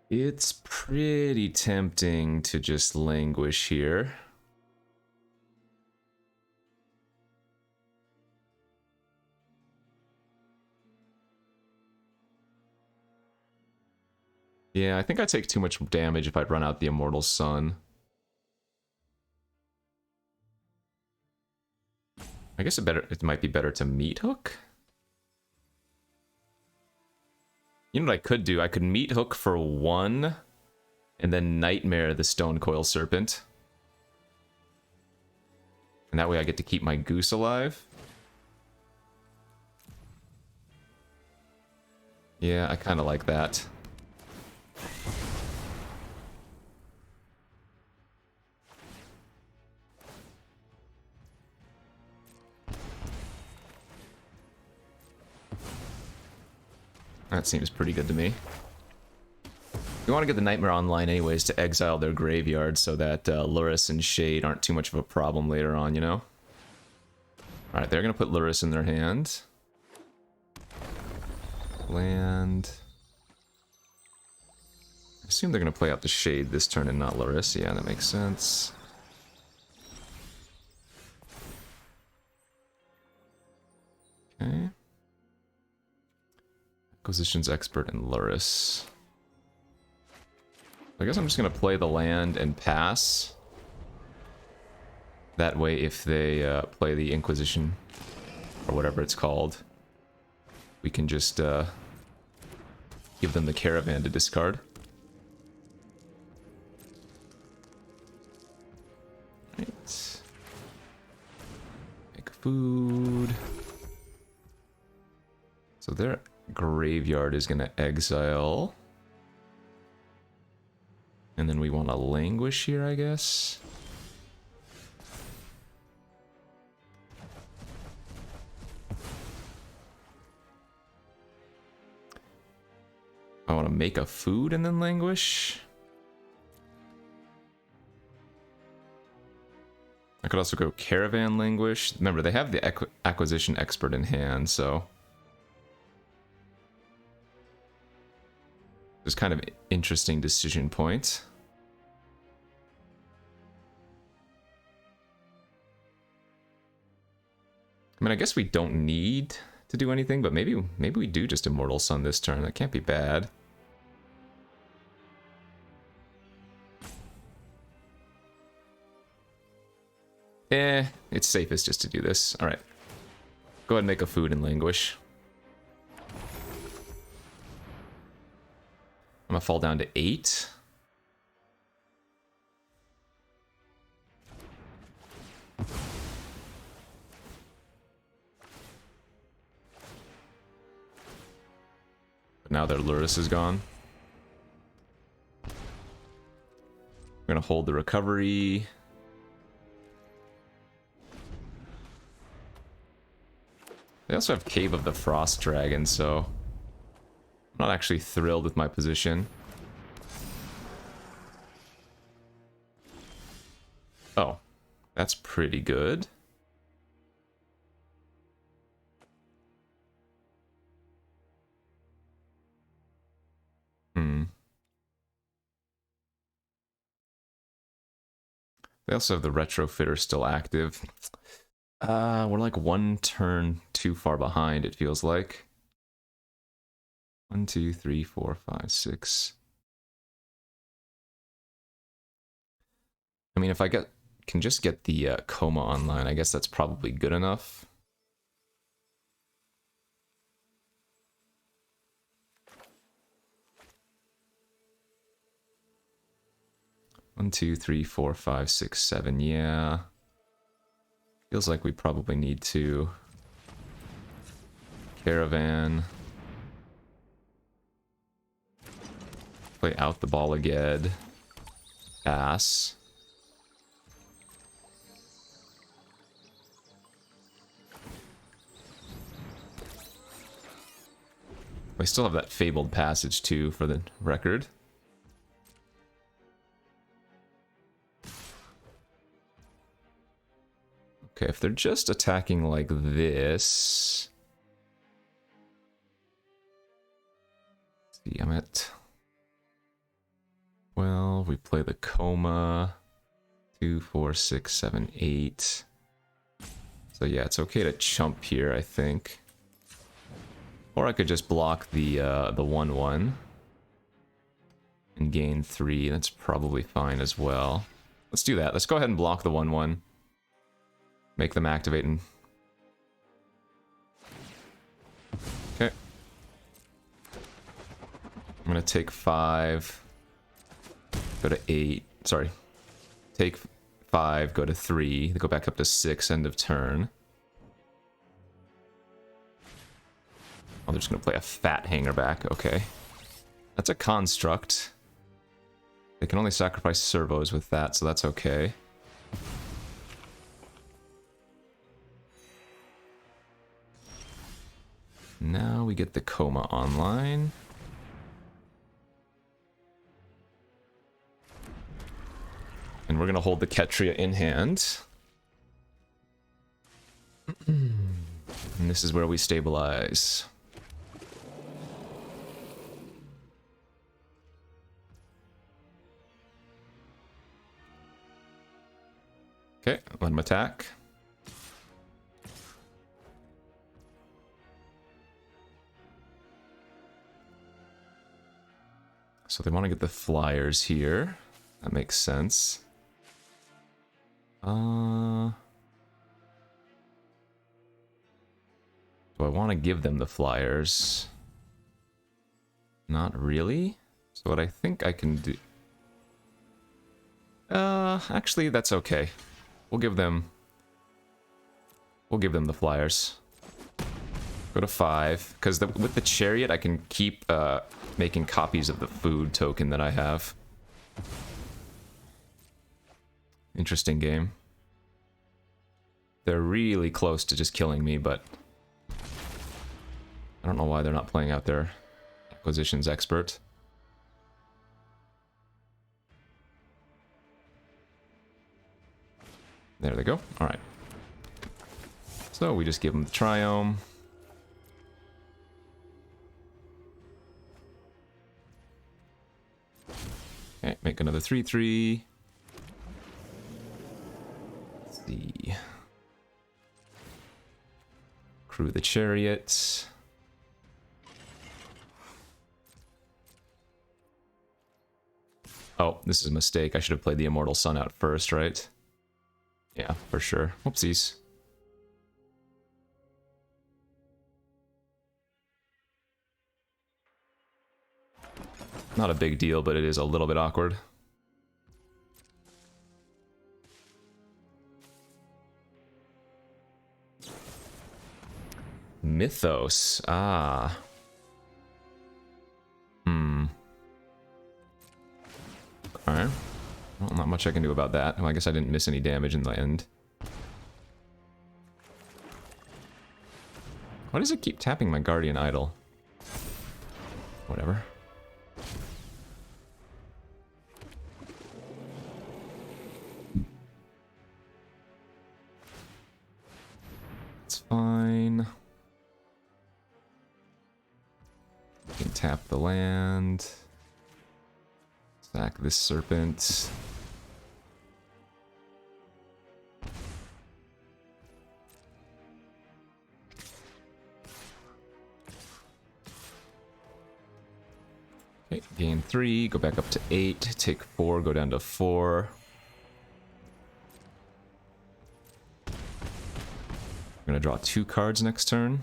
It's pretty tempting to just languish here. Yeah, I think I'd take too much damage if I'd run out the Immortal Sun. I guess it might be better to Meat Hook. You know what I could do? I could Meat Hook for 1, and then Nightmare the Stone Coil Serpent. And that way I get to keep my Goose alive. Yeah, I kind of like that. That seems pretty good to me. We want to get the Nightmare online anyways to exile their graveyard so that Luris and Shade aren't too much of a problem later on, you know? Alright, they're going to put Luris in their hand. Land. I assume they're going to play out the Shade this turn and not Luris. Yeah, that makes sense. Okay. Acquisitions Expert and Luris. I guess I'm just going to play the land and pass. That way, if they play the Inquisition, or whatever it's called, we can just give them the Caravan to discard. Right. Make food. So their graveyard is going to exile. And then we want to languish here, I guess. I want to make a food and then languish. I could also go Caravan Languish. Remember, they have the Acquisition Expert in hand, so... There's kind of interesting decision point. I mean, I guess we don't need to do anything, but maybe we do just Immortal Sun this turn. That can't be bad. It's safest just to do this. Alright. Go ahead and make a food and languish. I'm gonna fall down to 8. But now their Luris is gone. We're gonna hold the recovery. They also have Cave of the Frost Dragon, so I'm not actually thrilled with my position. Oh, that's pretty good. They also have the Retrofitter still active. We're like 1 turn too far behind, it feels like. 1, 2, 3, 4, 5, 6. I mean, if I can just get the Coma online, I guess that's probably good enough. One, 2, 3, 4, 5, 6, 7. Yeah. Feels like we probably need to Caravan. Play out the ball again. Pass. We still have that Fabled Passage too, for the record. Okay, if they're just attacking like this... Let's see, I'm at... Well, we play the Coma. 2, 4, 6, 7, 8. So yeah, it's okay to chump here, I think. Or I could just block the 1/1 and gain 3. That's probably fine as well. Let's do that. Let's go ahead and block the 1/1. Make them activate and... Okay. I'm gonna take 5. Go to 8. Sorry. Take 5, go to 3. Go back up to 6, end of turn. Oh, they're just gonna play a fat hanger back. Okay. That's a construct. They can only sacrifice servos with that, so that's okay. Now we get the Coma online. And we're gonna hold the Ketria in hand. And this is where we stabilize. Okay, let him attack. So they want to get the flyers here. That makes sense. Do I want to give them the flyers? Not really. So what I think I can do... actually, that's okay. We'll give them the flyers. Go to 5, because with the chariot I can keep making copies of the food token that I have. Interesting game. They're really close to just killing me, but I don't know why they're not playing out their acquisitions expert. There they go. All right. So we just give them the Triome. Okay, make another 3/3. Let's see. Crew the Chariot. Oh, this is a mistake. I should have played the Immortal Sun out first, right? Yeah, for sure. Whoopsies. Not a big deal, but it is a little bit awkward. Mythos. Ah. Alright. Well, not much I can do about that. Well, I guess I didn't miss any damage in the end. Why does it keep tapping my Guardian Idol? Whatever. It's fine. You can tap the land. Sack this serpent. Okay, gain 3, go back up to 8, take 4, go down to 4. I'm gonna draw 2 cards next turn.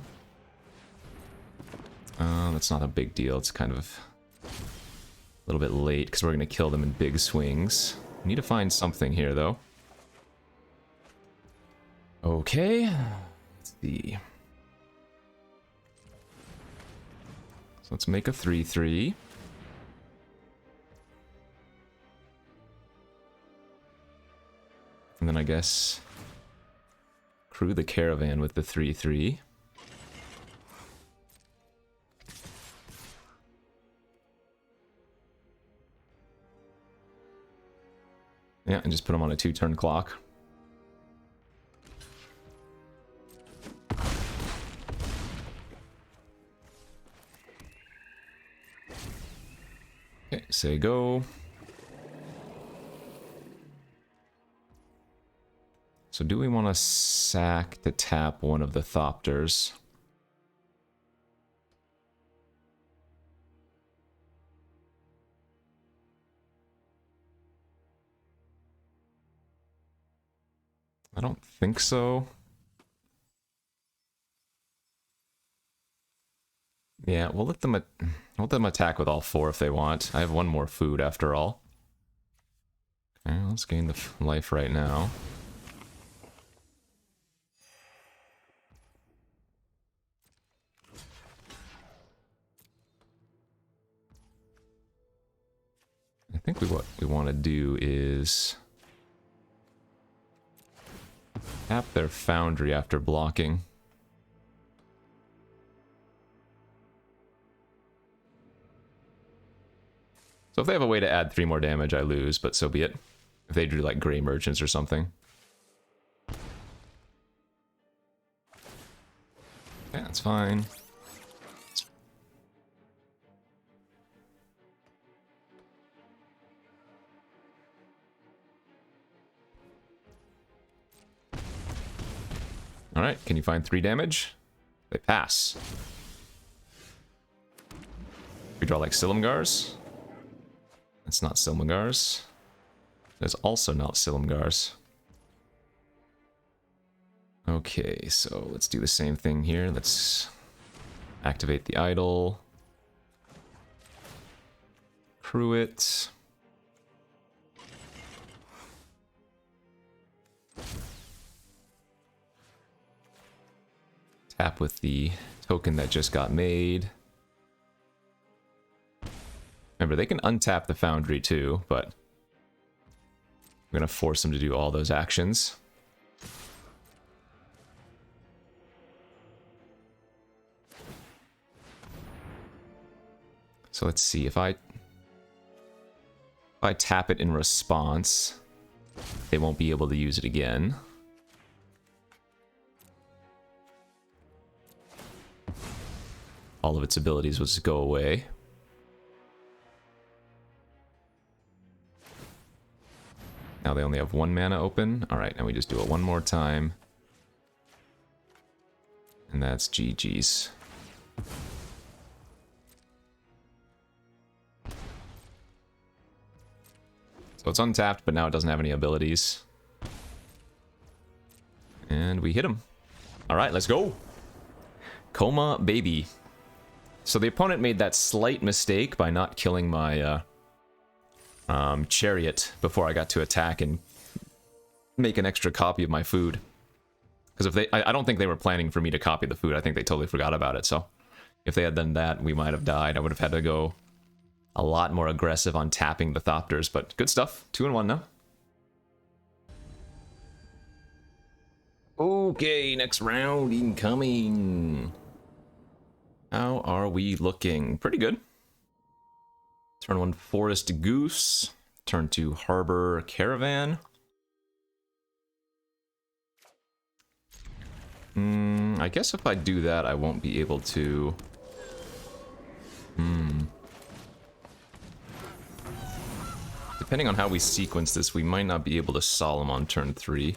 That's not a big deal, it's kind of a little bit late because we're gonna kill them in big swings. We need to find something here though. Okay, let's see. So let's make a 3/3. And then I guess crew the Caravan with the 3/3. Yeah, and just put them on a 2-turn clock. Okay, say go. So do we want to sack to tap one of the Thopters? I don't think so. Yeah, we'll let them attack with all 4 if they want. I have 1 more food after all. Okay, let's gain the life right now. I think what we want to do is tap their Foundry after blocking. So if they have a way to add 3 more damage, I lose, but so be it. If they do like Gray Merchants or something. Yeah, that's fine. Alright, can you find 3 damage? They pass. We draw like Silumgars. That's not Silumgars. That's also not Silumgars. Okay, so let's do the same thing here. Let's activate the idol. Crew it. Tap with the token that just got made. Remember, they can untap the Foundry too, but I'm gonna force them to do all those actions. So let's see, if I tap it in response, they won't be able to use it again. All of its abilities will just go away. Now they only have 1 mana open. Alright, and we just do it one more time. And that's GG's. So it's untapped, but now it doesn't have any abilities. And we hit him. Alright, let's go. Coma baby. So the opponent made that slight mistake by not killing my chariot before I got to attack and make an extra copy of my food. Because if they, I don't think they were planning for me to copy the food. I think they totally forgot about it. So if they had done that, we might have died. I would have had to go a lot more aggressive on tapping the Thopters. But good stuff. 2-1 now. Okay, next round incoming. How are we looking? Pretty good. Turn 1 Forest Goose. Turn 2 Harbor Caravan. I guess if I do that, I won't be able to... Depending on how we sequence this, we might not be able to Solemn on turn 3.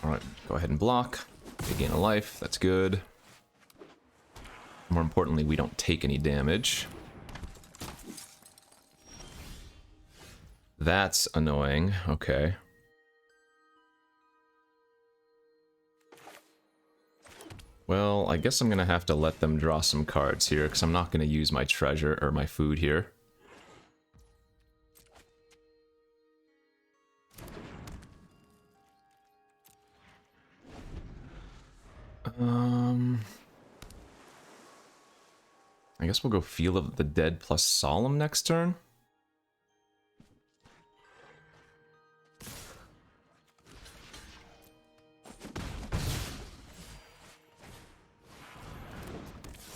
Alright, go ahead and block. They gain a life, that's good. More importantly, we don't take any damage. That's annoying, okay. Well, I guess I'm gonna have to let them draw some cards here, because I'm not gonna use my treasure, or my food here. I guess we'll go Feel of the Dead plus Solemn next turn.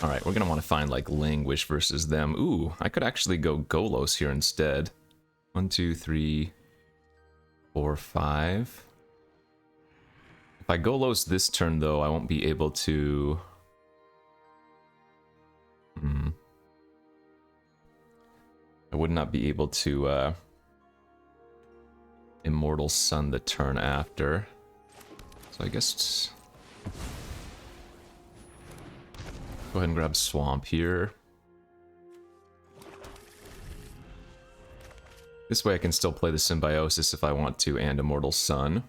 Alright, we're gonna want to find, like, Languish versus them. Ooh, I could actually go Golos here instead. 1, 2, 3, 4, 5. If I Golos this turn, though, I won't be able to... I would not be able to, Immortal Sun the turn after. So I guess... Go ahead and grab Swamp here. This way I can still play the Symbiosis if I want to, and Immortal Sun.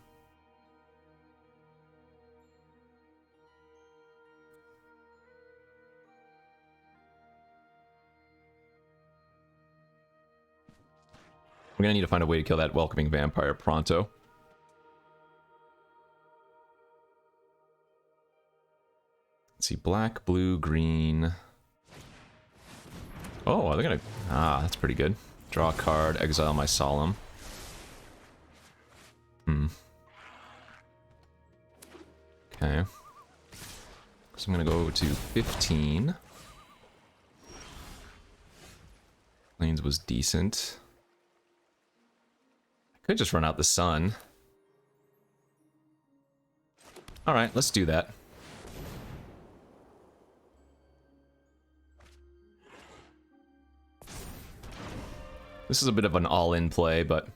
We're gonna need to find a way to kill that Welcoming Vampire pronto. Let's see, black, blue, green. Oh, they're gonna... Ah, that's pretty good. Draw a card, exile my Solemn. Okay. So I'm gonna go to 15. Lanes was decent. I could just run out the Sun. Alright, let's do that. This is a bit of an all-in play, but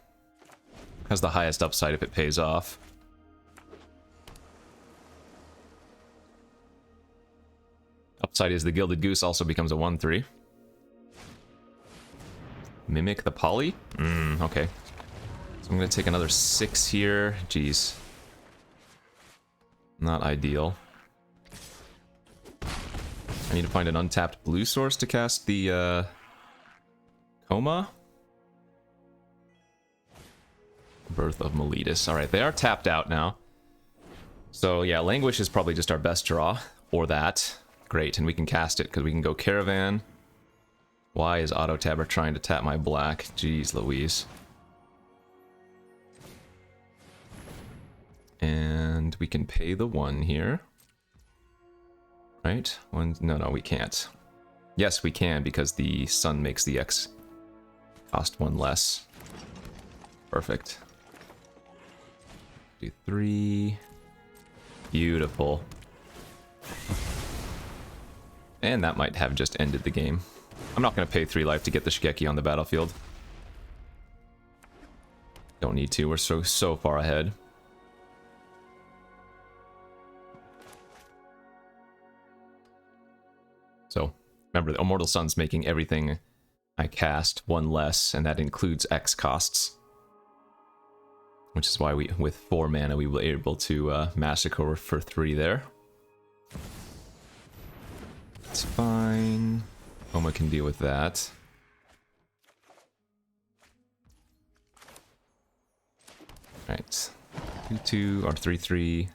has the highest upside if it pays off. Upside is the Gilded Goose also becomes a 1/3. Mimic the Poly? Okay. So I'm gonna take another 6 here. Jeez. Not ideal. I need to find an untapped blue source to cast the, Coma? Birth of Meletus. Alright, they are tapped out now. So yeah, Languish is probably just our best draw. Or that. Great, and we can cast it, because we can go Caravan. Why is Auto-Tabber trying to tap my black? Jeez Louise. And we can pay the 1 here. Right? No, we can't. Yes, we can, because the Sun makes the X. Cost one less. Perfect. Do 3. Beautiful. And that might have just ended the game. I'm not going to pay 3 life to get the Shigeki on the battlefield. Don't need to, we're so far ahead. So, remember, the Immortal Sun's making everything I cast 1 less, and that includes X costs. Which is why with 4 mana, we were able to Massacre for 3 there. It's fine. Oma can deal with that. Alright. 2-2 or 3-3.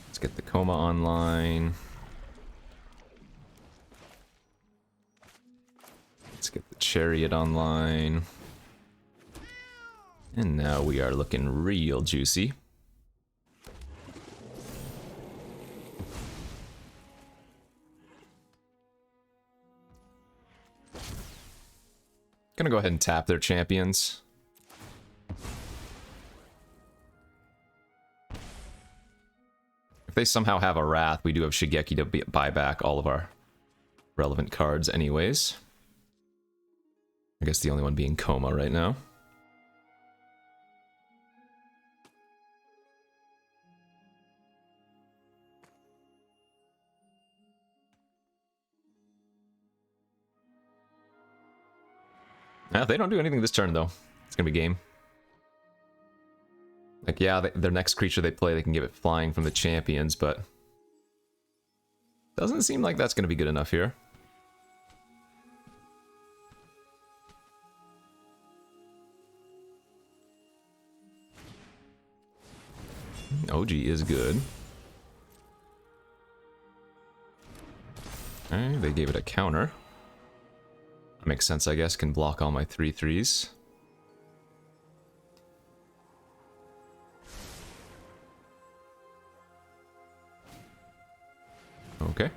Let's get the Coma online. Let's get the Chariot online. And now we are looking real juicy. Gonna go ahead and tap their champions. If they somehow have a Wrath, we do have Shigeki to buy back all of our relevant cards anyways. I guess the only one being Coma right now. If they don't do anything this turn, though, it's gonna be game. Like, yeah, their next creature they play, they can give it flying from the champions, but doesn't seem like that's gonna be good enough here. OG is good. Alright, they gave it a counter. Makes sense, I guess. Can block all my 3/3s. Okay.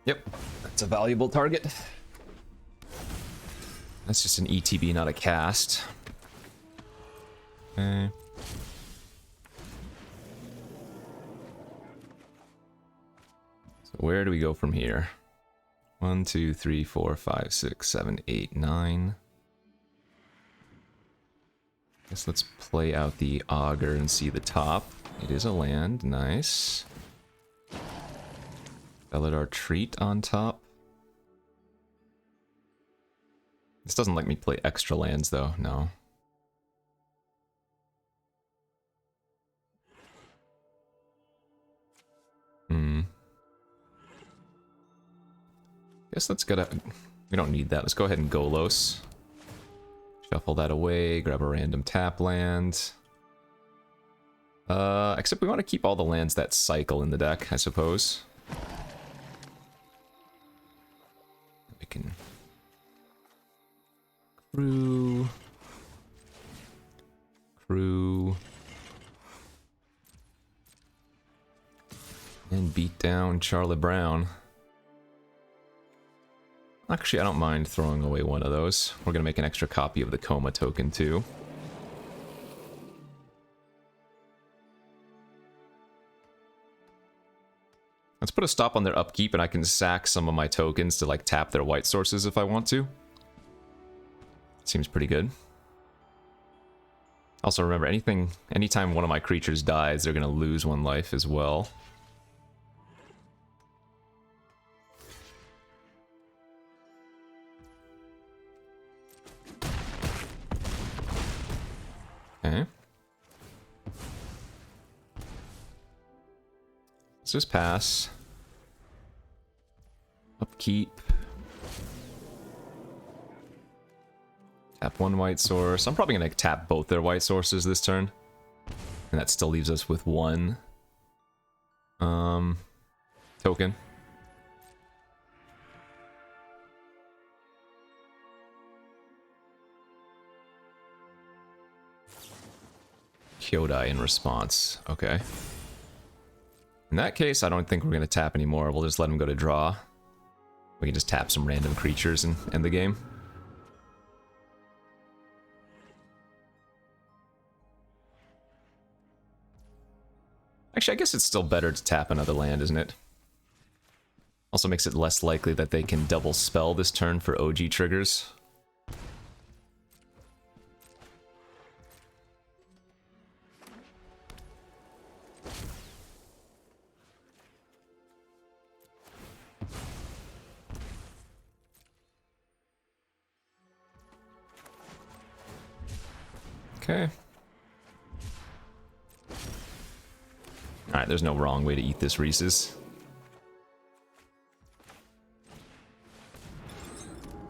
Yep, that's a valuable target. That's just an ETB, not a cast. Okay. Where do we go from here? 1, 2, 3, 4, 5, 6, 7, 8, 9. Guess let's play out the Augur and see the top. It is a land, nice. Felidar Treat on top. This doesn't let me play extra lands though, no. Guess let's get a... We don't need that. Let's go ahead and Golos. Shuffle that away, grab a random tap land. Except we want to keep all the lands that cycle in the deck, I suppose. We can... Crew. And beat down Charlie Brown. Actually, I don't mind throwing away one of those. We're gonna make an extra copy of the Coma token, too. Let's put a stop on their upkeep, and I can sack some of my tokens to, like, tap their white sources if I want to. Seems pretty good. Also, remember, anytime one of my creatures dies, they're gonna lose 1 life as well. Okay. Let's just pass. Upkeep. Tap 1 white source. I'm probably gonna tap both their white sources this turn. And that still leaves us with 1 token. Kyodai in response. Okay. In that case, I don't think we're going to tap anymore. We'll just let him go to draw. We can just tap some random creatures and end the game. Actually, I guess it's still better to tap another land, isn't it? Also makes it less likely that they can double spell this turn for OG triggers. Okay. Alright, there's no wrong way to eat this Reese's.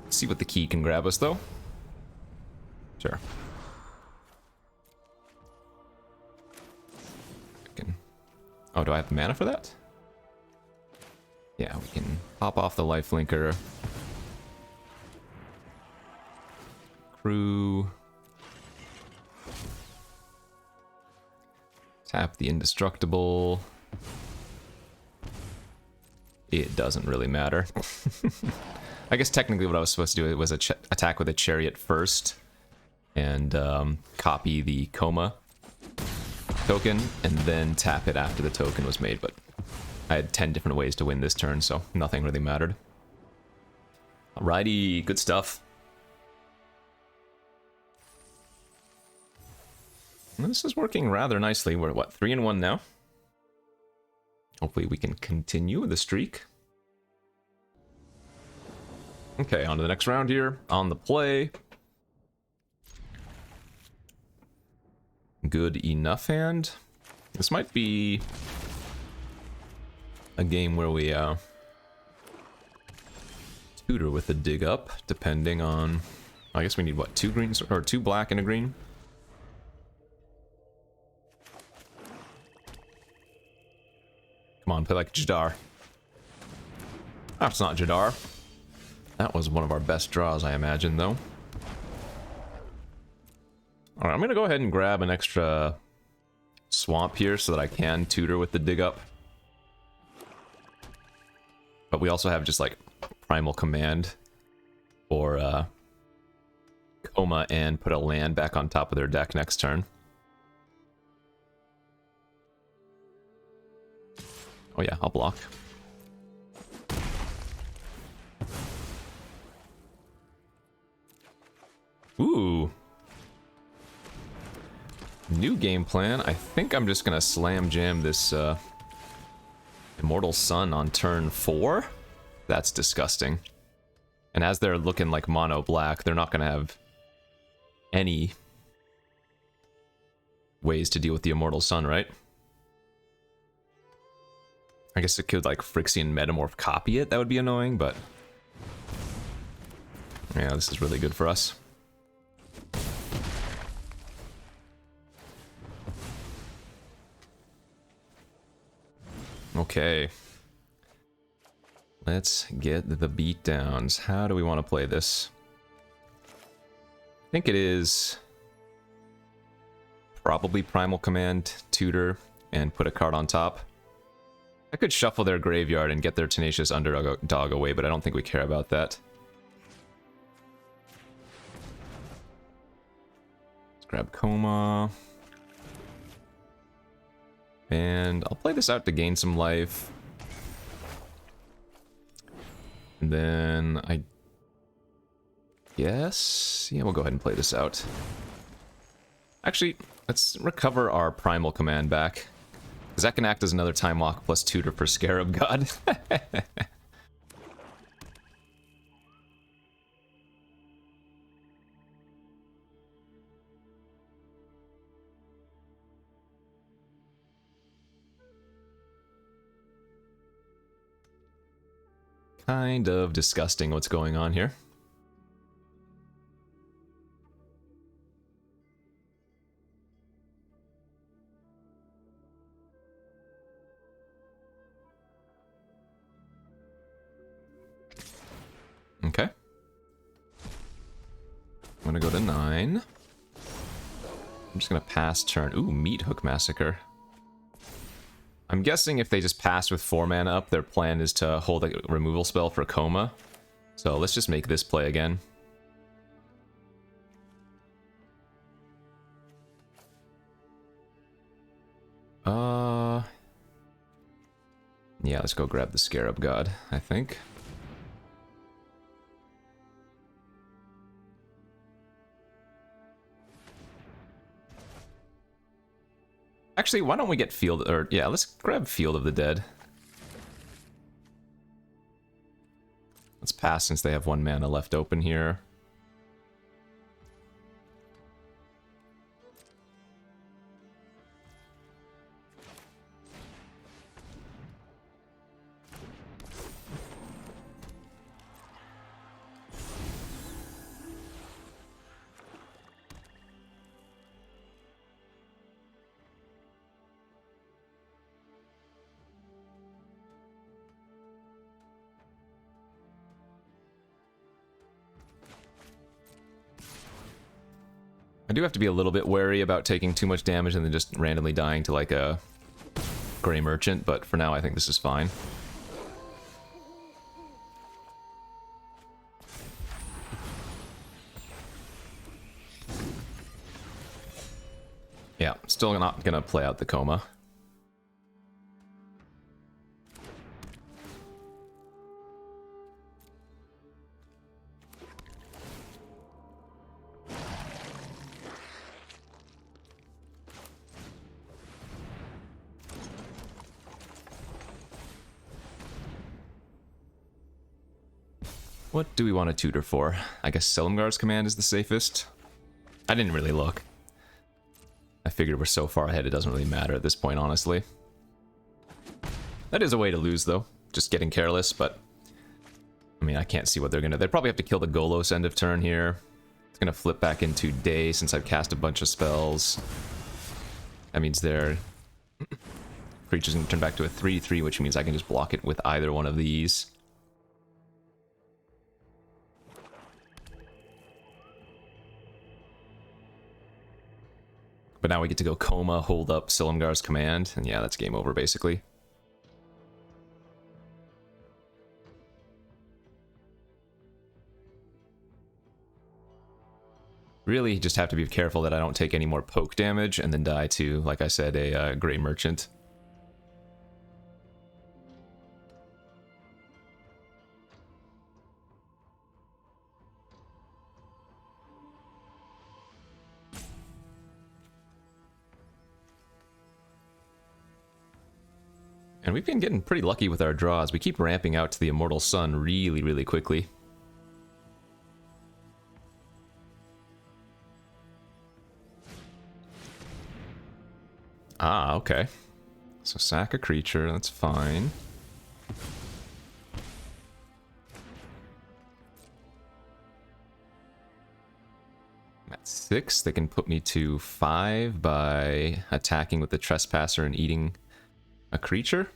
See what the key can grab us, though. Sure. Oh, do I have the mana for that? Yeah, we can pop off the lifelinker. Crew. Tap the indestructible. It doesn't really matter. I guess technically what I was supposed to do was attack with a chariot first and copy the coma token and then tap it after the token was made, but I had 10 different ways to win this turn, so nothing really mattered. Alrighty, good stuff. This is working rather nicely. We're, what, 3-1 now? Hopefully we can continue the streak. Okay, on to the next round here. On the play. Good enough hand. This might be a game where we tutor with a dig up, depending on... I guess we need, what, 2 greens, or 2 black and a green? Come on, play like Jadar. That's not Jadar. That was one of our best draws, I imagine, though. Alright, I'm gonna go ahead and grab an extra swamp here so that I can tutor with the dig up. But we also have just like Primal Command or Coma and put a land back on top of their deck next turn. Oh yeah, I'll block. Ooh. New game plan. I think I'm just gonna slam jam this Immortal Sun on turn 4. That's disgusting. And as they're looking like mono black, they're not gonna have any ways to deal with the Immortal Sun, right? I guess it could like Phyrexian Metamorph copy it. That would be annoying, but yeah, this is really good for us. Okay. Let's get the beatdowns. How do we want to play this? I think it is probably Primal Command, tutor, and put a card on top. I could shuffle their graveyard and get their Tenacious Underdog away, but I don't think we care about that. Let's grab Coma. And I'll play this out to gain some life. And then I guess... yeah, we'll go ahead and play this out. Actually, let's recover our Primal Command back. Because that can act as another Time Walk plus tutor for Scarab God. Kind of disgusting what's going on here. Okay. I'm gonna go to 9. I'm just gonna pass turn. Ooh, Meat Hook Massacre. I'm guessing if they just pass with 4 mana up, their plan is to hold a removal spell for Coma. So let's just make this play again. Yeah, let's go grab the Scarab God, I think. Actually, why don't we get Field, or yeah, let's grab Field of the Dead. Let's pass since they have 1 mana left open here. I do have to be a little bit wary about taking too much damage and then just randomly dying to like a Gray Merchant, but for now I think this is fine. Yeah, still not gonna play out the Coma. What do we want to tutor for? I guess Silumgar's command is the safest. I didn't really look. I figured we're so far ahead it doesn't really matter at this point, honestly. That is a way to lose, though. Just getting careless, but... I mean, I can't see what they're gonna... They'd probably have to kill the Golos end of turn here. It's gonna flip back into Day since I've cast a bunch of spells. That means their creature's gonna turn back to a 3/3, which means I can just block it with either one of these. But now we get to go Coma, hold up Silumgar's command, and yeah, that's game over, basically. Really just have to be careful that I don't take any more poke damage and then die to, like I said, a Gray Merchant. And we've been getting pretty lucky with our draws. We keep ramping out to the Immortal Sun really, really quickly. Ah, okay. So sack a creature, that's fine. At 6, they can put me to 5 by attacking with the Trespasser and eating a creature.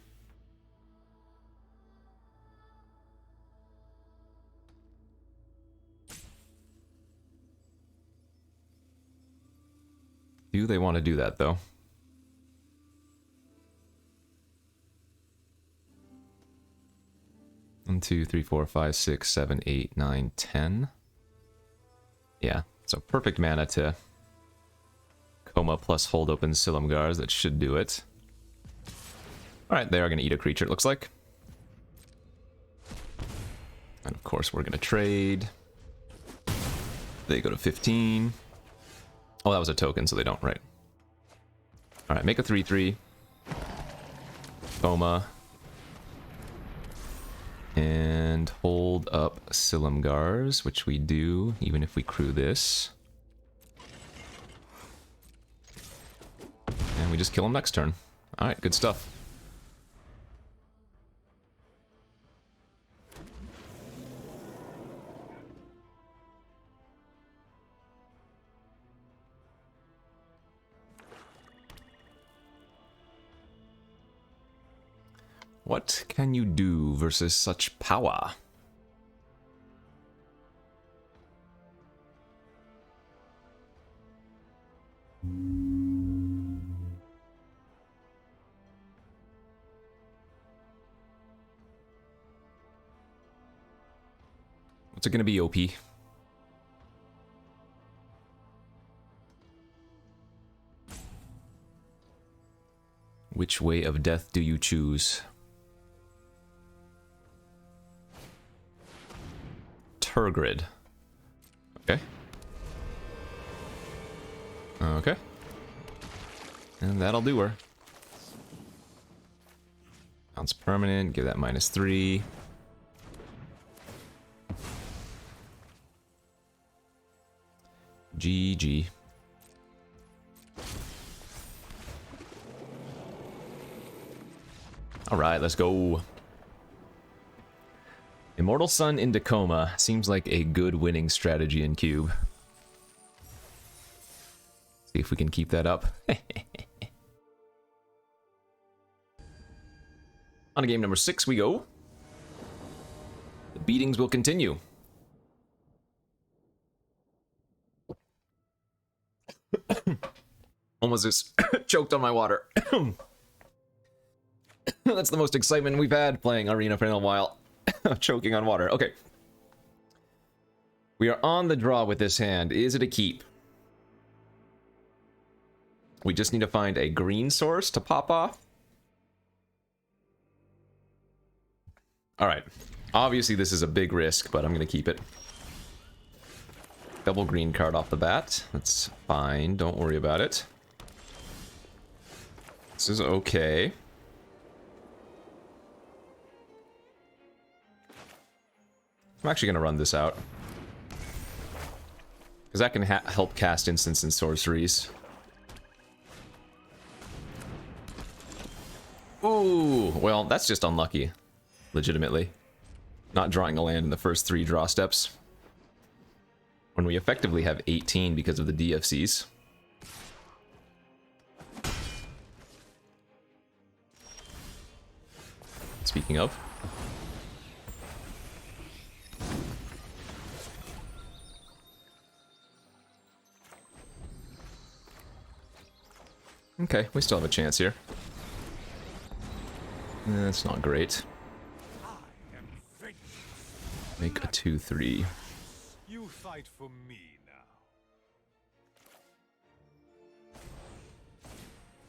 Do they want to do that, though? One, 2, 3, 4, 5, 6, 7, 8, 9, 10. Yeah, so perfect mana to Coma plus hold open Silumgars. That should do it. Alright, they are going to eat a creature, it looks like. And of course, we're going to trade. They go to 15. Oh, that was a token, so they don't, right. Alright, make a 3/3. Coma. And hold up Silumgars, which we do, even if we crew this. And we just kill him next turn. Alright, good stuff. What can you do versus such power? What's it gonna be, OP? Which way of death do you choose? Turgrid. Okay. Okay. And that'll do her. Bounce permanent, give that -3. GG. Alright, let's go. Immortal Sun into Coma seems like a good winning strategy in Cube. See if we can keep that up. On to game number 6 we go. The beatings will continue. Almost just choked on my water. That's the most excitement we've had playing Arena for a while. Choking on water. Okay. We are on the draw with this hand. Is it a keep? We just need to find a green source to pop off. Alright. Obviously this is a big risk, but I'm going to keep it. Double green card off the bat. That's fine. Don't worry about it. This is okay. I'm actually going to run this out. Because that can help cast instants and sorceries. Ooh, well, that's just unlucky. Legitimately. Not drawing a land in the first 3 draw steps. When we effectively have 18 because of the DFCs. Speaking of. Okay, we still have a chance here. That's not great. Make a 2/3. You fight for me now.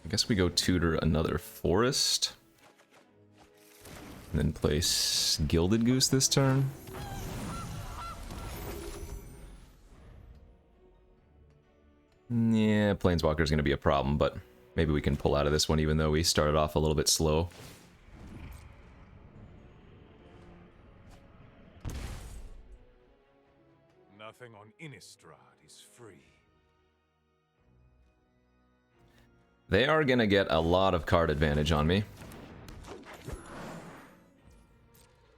I guess we go tutor another forest. And then place Gilded Goose this turn. Yeah, Planeswalker's gonna be a problem, but maybe we can pull out of this one even though we started off a little bit slow. Nothing on Innistrad is free. They are gonna get a lot of card advantage on me.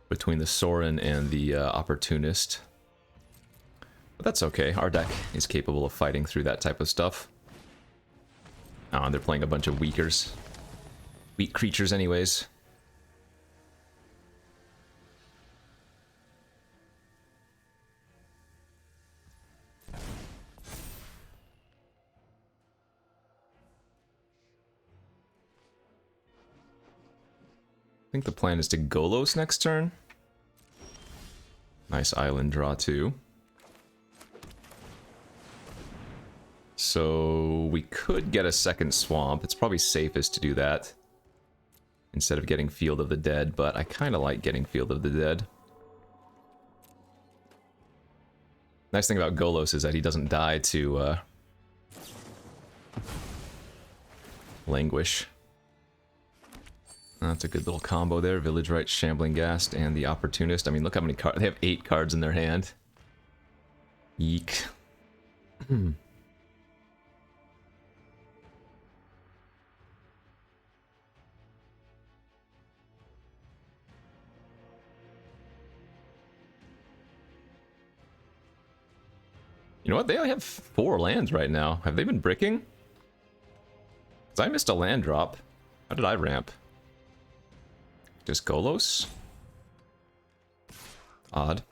Between the Sorin and the Opportunist. But that's okay, our deck is capable of fighting through that type of stuff. Oh, and they're playing a bunch of weakers. Weak creatures anyways. I think the plan is to Golos next turn. Nice island draw too. So we could get a second swamp. It's probably safest to do that instead of getting Field of the Dead, but I kind of like getting Field of the Dead. Nice thing about Golos is that he doesn't die to languish. That's a good little combo there. Village Right, Shambling Ghast, and the Opportunist. I mean, look how many cards. They have 8 cards in their hand. Yeek. You know what? They only have 4 lands right now. Have they been bricking? Because I missed a land drop. How did I ramp? Just Golos? Odd.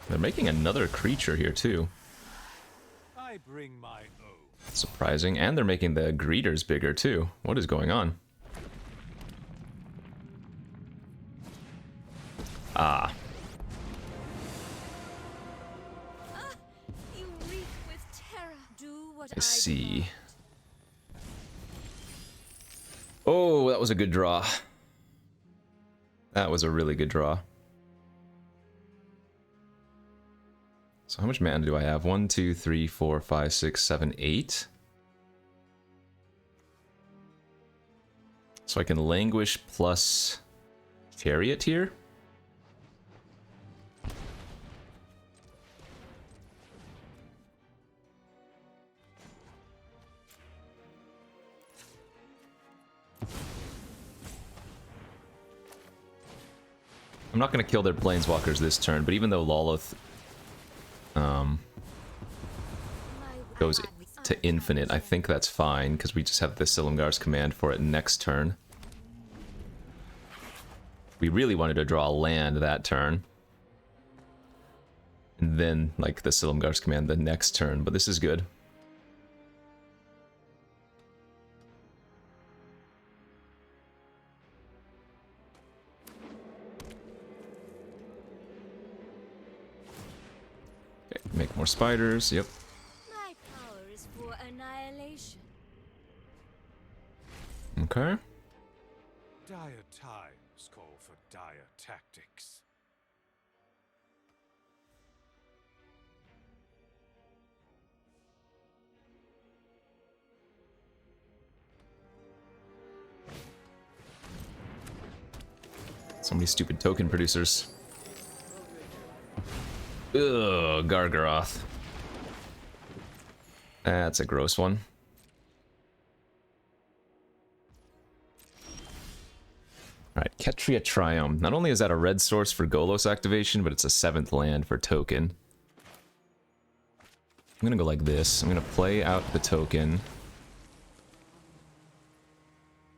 They're making another creature here too. I bring my own. Surprising. And they're making the greeters bigger too. What is going on? Ah. You reek with terror. Do what I see. demand. Oh, that was a good draw. That was a really good draw. So how much mana do I have? 1, 2, 3, 4, 5, 6, 7, 8. So I can Languish plus Chariot here. I'm not going to kill their planeswalkers this turn, but even though Lolith goes to infinite, I think that's fine, because we just have the Silumgar's command for it next turn. We really wanted to draw a land that turn. And then, like, the Silumgar's command the next turn, but this is good. Okay, make more spiders, yep. My power is for annihilation. Okay. Dire times call for dire tactics. So many stupid token producers. Ugh, Gargaroth. That's a gross one. Alright, Ketria Triumph. Not only is that a red source for Golos activation, but it's a 7th land for token. I'm gonna go like this. I'm gonna play out the token.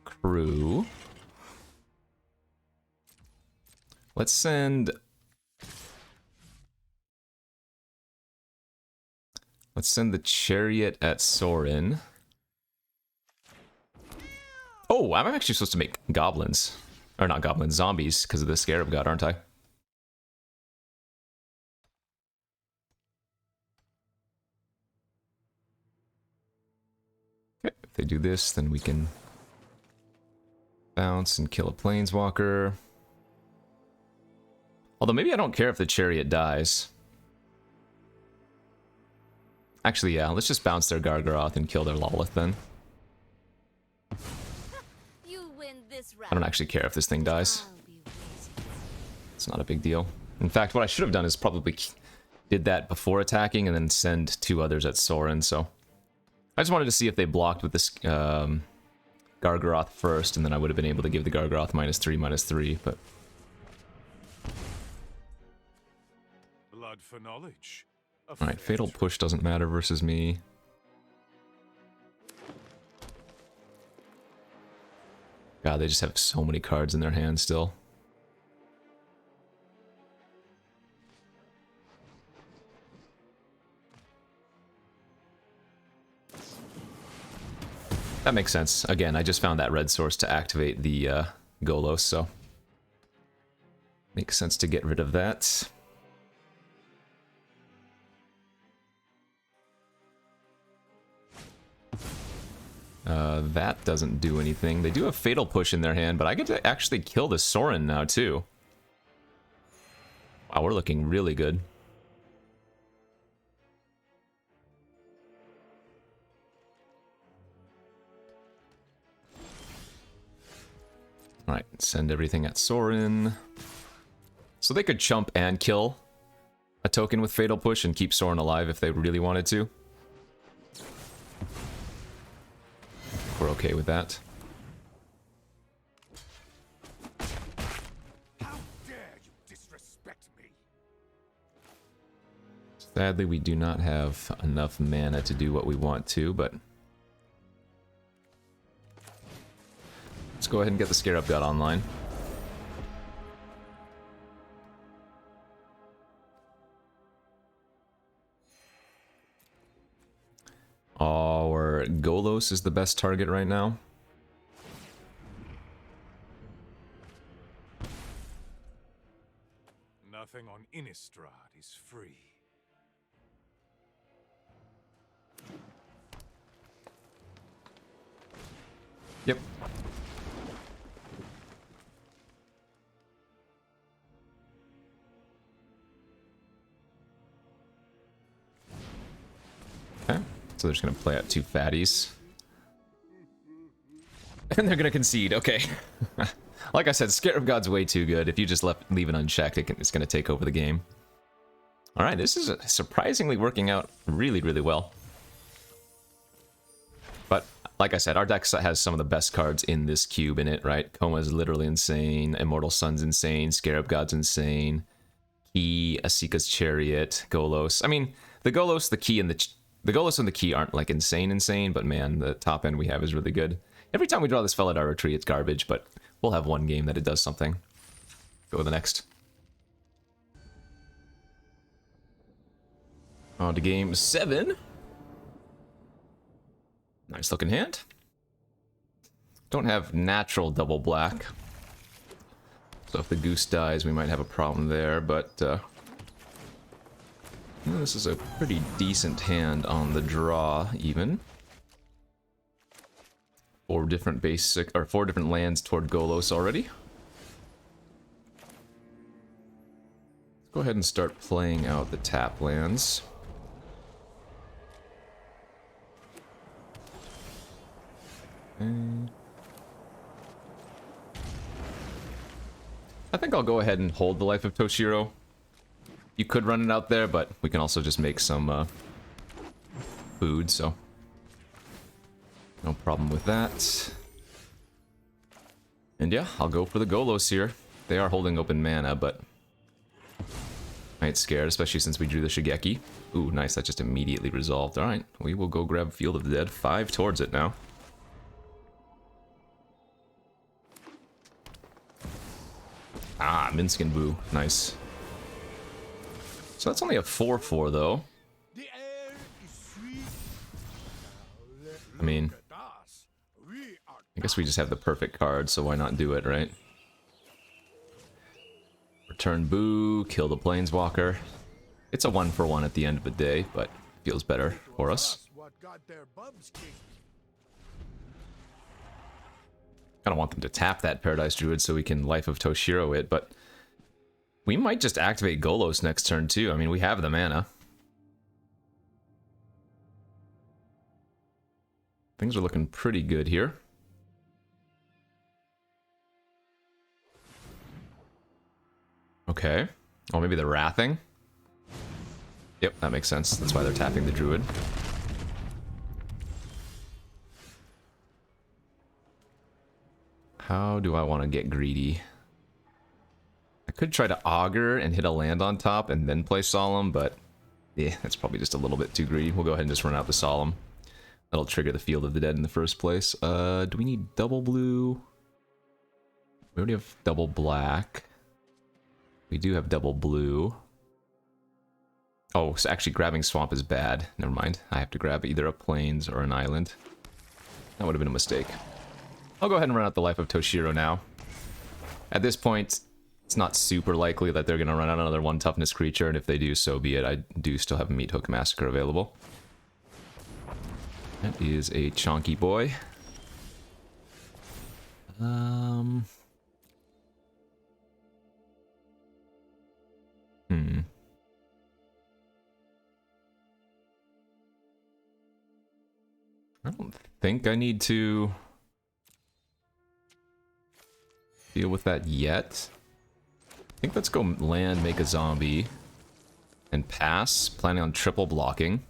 Crew. Let's send... Let's send the Chariot at Sorin. Oh, I'm actually supposed to make goblins. Or not goblins, zombies, because of the Scarab god, aren't I? Okay, if they do this, then we can bounce and kill a planeswalker. Although maybe I don't care if the Chariot dies. Actually, yeah, let's just bounce their Gargaroth and kill their Lolith then. You win this round. I don't actually care if this thing dies. I'll be waiting. It's not a big deal. In fact, what I should have done is probably did that before attacking and then send 2 others at Sorin, so... I just wanted to see if they blocked with this Gargaroth first, and then I would have been able to give the Gargaroth -3/-3, but... Blood for knowledge. Alright, Fatal Push doesn't matter versus me. God, they just have so many cards in their hand still. That makes sense. Again, I just found that red source to activate the Golos, so... Makes sense to get rid of that. That doesn't do anything. They do have Fatal Push in their hand, but I get to actually kill the Sorin now, too. Wow, we're looking really good. Alright, send everything at Sorin. So they could chump and kill a token with Fatal Push and keep Sorin alive if they really wanted to. We're okay with that. How dare you disrespect me? Sadly, we do not have enough mana to do what we want to, but... Let's go ahead and get the Scarab God online. Our Golos is the best target right now. Nothing on Innistrad is free. Yep. Okay, so they're just gonna play out 2 fatties. And they're gonna concede, okay. Like I said, Scarab God's way too good. If you just leave it unchecked, it's gonna take over the game. Alright, this is surprisingly working out really, really well. But, like I said, our deck has some of the best cards in this cube in it, right? Coma is literally insane, Immortal Sun's insane, Scarab God's insane, Key, Asika's Chariot, Golos. I mean, the Golos, the Key, and the Golos and the Key aren't like insane, but man, the top end we have is really good. Every time we draw this fella at our tree, it's garbage, but we'll have one game that it does something. Go to the next. On to game 7. Nice looking hand. Don't have natural double black. So if the goose dies, we might have a problem there, but this is a pretty decent hand on the draw, even. 4 different lands toward Golos already. Let's go ahead and start playing out the tap lands. I think I'll go ahead and hold the Life of Toshiro. You could run it out there, but we can also just make some food, so no problem with that. And yeah, I'll go for the Golos here. They are holding open mana, but I ain't scared, especially since we drew the Shigeki. Ooh, nice, that just immediately resolved. Alright, we will go grab Field of the Dead. 5 towards it now. Ah, Minskin Boo. Nice. So that's only a 4/4 though. I mean, I guess we just have the perfect card, so why not do it, right? Return Boo, kill the Planeswalker. It's a 1-for-1 at the end of the day, but feels better for us. I don't want them to tap that Paradise Druid so we can Life of Toshiro it, but we might just activate Golos next turn too. I mean, we have the mana. Things are looking pretty good here. Okay. Oh, maybe they're wrathing? Yep, that makes sense. That's why they're tapping the Druid. How do I want to get greedy? I could try to Augur and hit a land on top and then play Solemn, but yeah, that's probably just a little bit too greedy. We'll go ahead and just run out the Solemn. That'll trigger the Field of the Dead in the first place. Do we need double blue? We already have double black. We do have double blue. Oh, so actually grabbing Swamp is bad. Never mind. I have to grab either a Plains or an Island. That would have been a mistake. I'll go ahead and run out the Life of Toshiro now. At this point, it's not super likely that they're going to run out another 1 toughness creature, and if they do, so be it. I do still have a Meat Hook Massacre available. That is a chonky boy. I don't think I need to deal with that yet. I think let's go land, make a zombie, and pass, planning on triple blocking,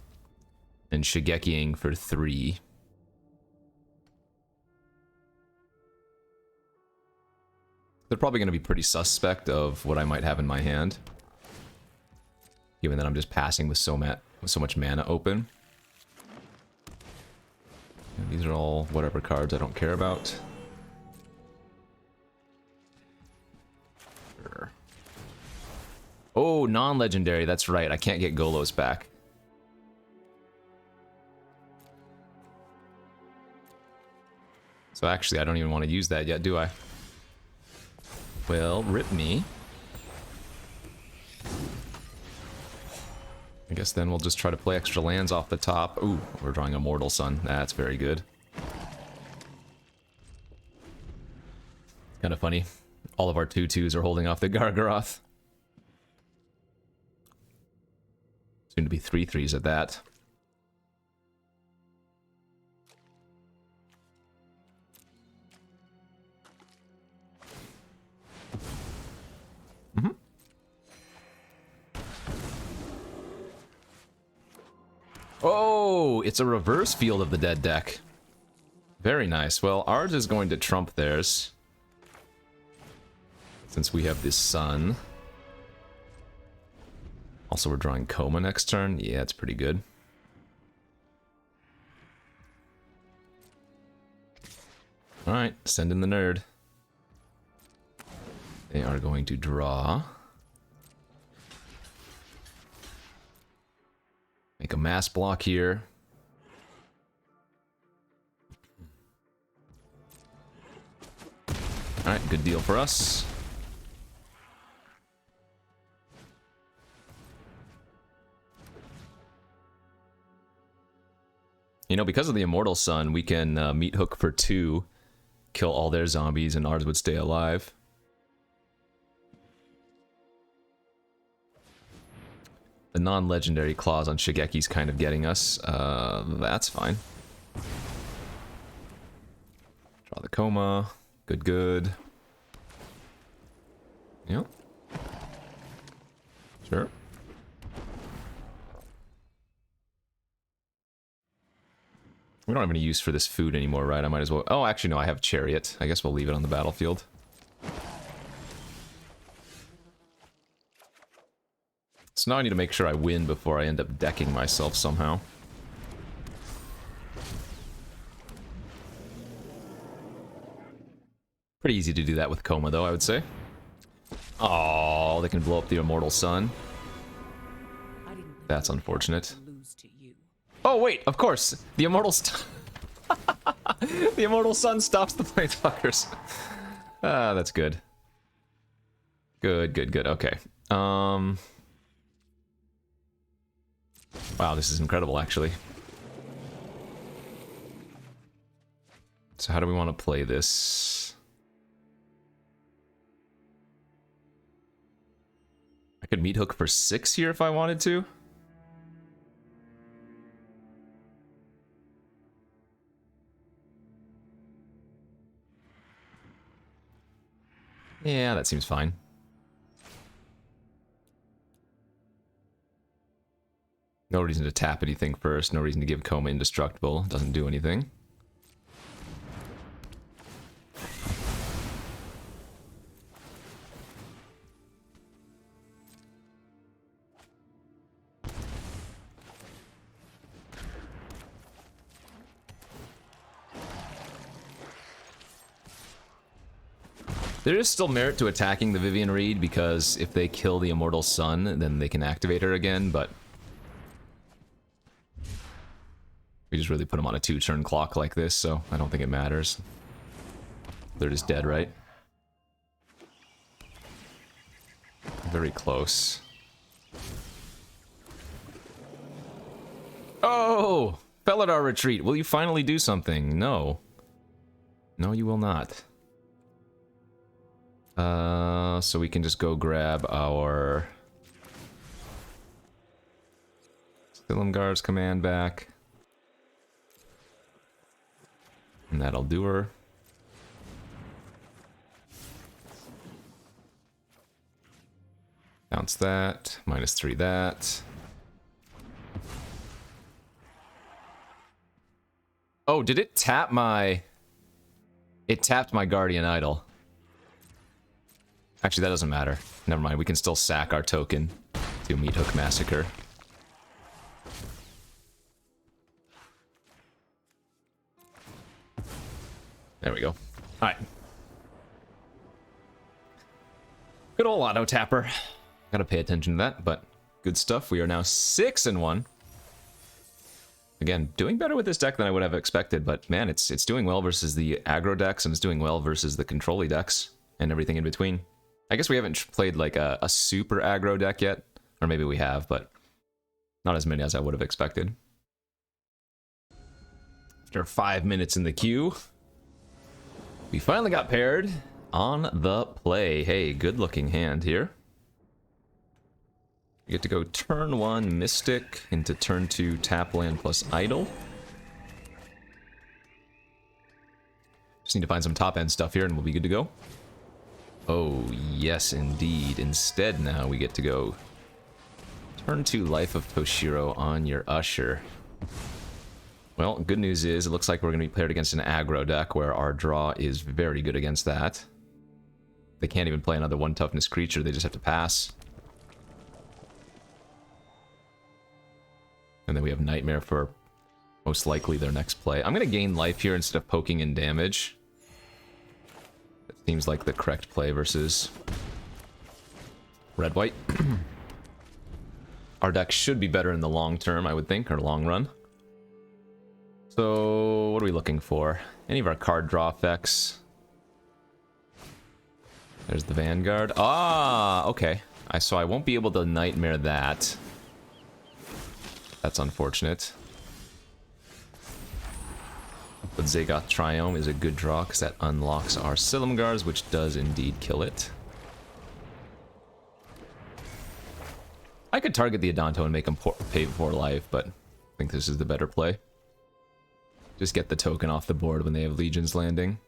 and Shigekiing for 3. They're probably going to be pretty suspect of what I might have in my hand, given that I'm just passing with so much mana open. And these are all whatever cards I don't care about. Sure. Oh, non-legendary, that's right. I can't get Golos back. So actually, I don't even want to use that yet, do I? Well, rip me. I guess then we'll just try to play extra lands off the top. Ooh, we're drawing Immortal Sun. That's very good. Kind of funny. All of our 2/2s are holding off the Gargaroth. Soon to be 3/3s at that. Oh, it's a reverse Field of the Dead deck. Very nice. Well, ours is going to trump theirs, since we have this Sun. Also, we're drawing Coma next turn. Yeah, it's pretty good. Alright, send in the nerd. They are going to draw. Make a mass block here. Alright, good deal for us. You know, because of the Immortal Sun, we can meat hook for 2, kill all their zombies, and ours would stay alive. The non-legendary clause on Shigeki's kind of getting us. That's fine. Draw the Coma. Good, good. Yep. Sure. We don't have any use for this food anymore, right? I might as well... Oh, actually, no, I have Chariot. I guess we'll leave it on the battlefield. So now I need to make sure I win before I end up decking myself somehow. Pretty easy to do that with Coma, though, I would say. Oh, they can blow up the Immortal Sun. That's unfortunate. Oh, wait, of course. The Immortal the Immortal Sun stops the Planeswalkers. Ah, that's good. Good, good, good. Okay. Wow, this is incredible, actually. So how do we want to play this? I could meat hook for 6 here if I wanted to. Yeah, that seems fine. No reason to tap anything first, no reason to give Coma indestructible, doesn't do anything. There is still merit to attacking the Vivian Reed, because if they kill the Immortal Sun, then they can activate her again, but... we just really put them on a 2-turn clock like this, so I don't think it matters. They're just dead, right? Very close. Oh! Felidar Retreat, will you finally do something? No. No, you will not. So we can just go grab our... Stilumgar's command back. And that'll do her. Bounce that. -3 that. Oh, did it tap my... It tapped my Guardian Idol. Actually, that doesn't matter. Never mind, we can still sack our token to Meat Hook Massacre. There we go. Alright. Good old auto tapper. Gotta pay attention to that, but good stuff. We are now 6-1. Again, doing better with this deck than I would have expected, but man, it's doing well versus the aggro decks, and it's doing well versus the control-y decks, and everything in between. I guess we haven't played like a super aggro deck yet, or maybe we have, but not as many as I would have expected. After 5 minutes in the queue, we finally got paired on the play. Hey, good looking hand here. You get to go turn 1 Mystic into turn 2 tap land plus Idol. Just need to find some top end stuff here and we'll be good to go. Oh, yes indeed. Instead now we get to go turn 2 Life of Toshiro on your Usher. Well, good news is it looks like we're going to be paired against an aggro deck where our draw is very good against that. They can't even play another 1 toughness creature, they just have to pass. And then we have Nightmare for most likely their next play. I'm going to gain life here instead of poking in damage. That seems like the correct play versus red-white. Our deck should be better in the long term, I would think, or long run. So, what are we looking for? Any of our card draw effects? There's the Vanguard. Ah, okay. So I won't be able to Nightmare that. That's unfortunate. But Zagoth Triome is a good draw because that unlocks our Silumgars, which does indeed kill it. I could target the Adanto and make him pay 4 life, but I think this is the better play. Just get the token off the board when they have Legions landing.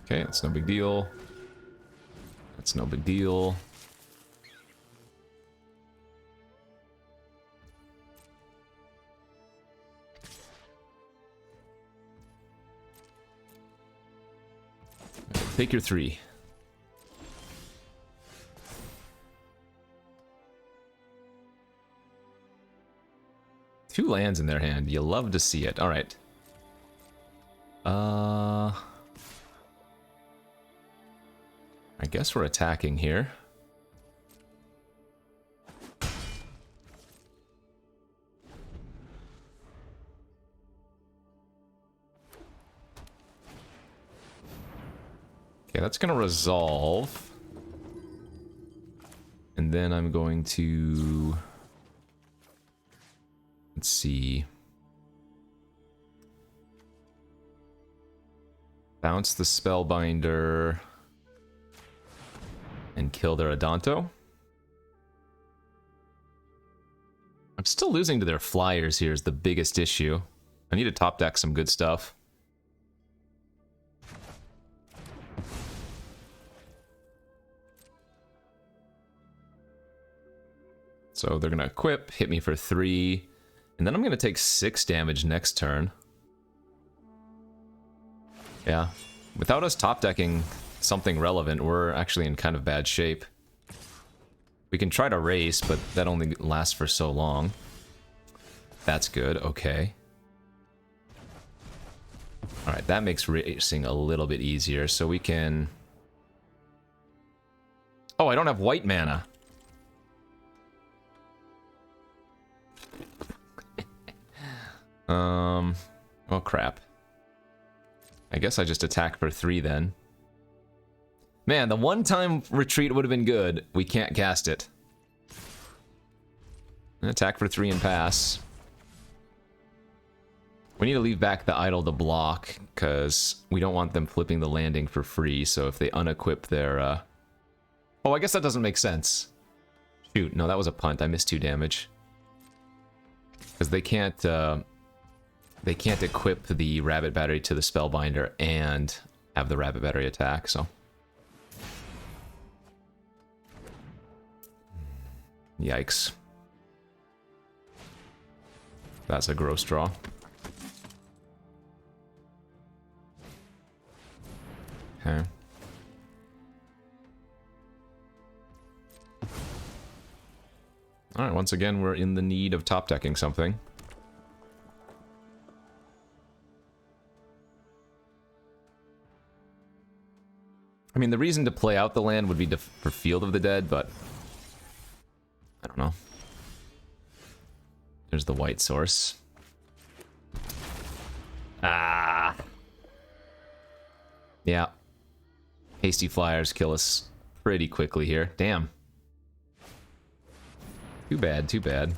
Okay, that's no big deal. That's no big deal. Take your 3. Two lands in their hand. You love to see it. All right. I guess we're attacking here. Okay, that's gonna resolve. And then I'm going to... Let's see. Bounce the Spellbinder. And kill their Adanto. I'm still losing to their flyers here is the biggest issue. I need to top deck some good stuff. So they're gonna equip, hit me for 3, and then I'm gonna take 6 damage next turn. Yeah, without us top decking something relevant, we're actually in kind of bad shape. We can try to race, but that only lasts for so long. That's good, okay. Alright, that makes racing a little bit easier, so we can... Oh, I don't have white mana. Oh crap. I guess I just attack for 3 then. Man, the one-time retreat would have been good. We can't cast it. Attack for 3 and pass. We need to leave back the idol to block, because we don't want them flipping the landing for free, so if they unequip their... Oh, I guess that doesn't make sense. Shoot, no, that was a punt. I missed 2 damage. Because they can't equip the Rabbit Battery to the Spellbinder and have the Rabbit Battery attack, so... Yikes. That's a gross draw. Okay. Alright, once again, we're in the need of top decking something. I mean, the reason to play out the land would be for Field of the Dead, but I don't know. There's the white source. Ah. Yeah. Hasty flyers kill us pretty quickly here. Damn. Too bad, too bad.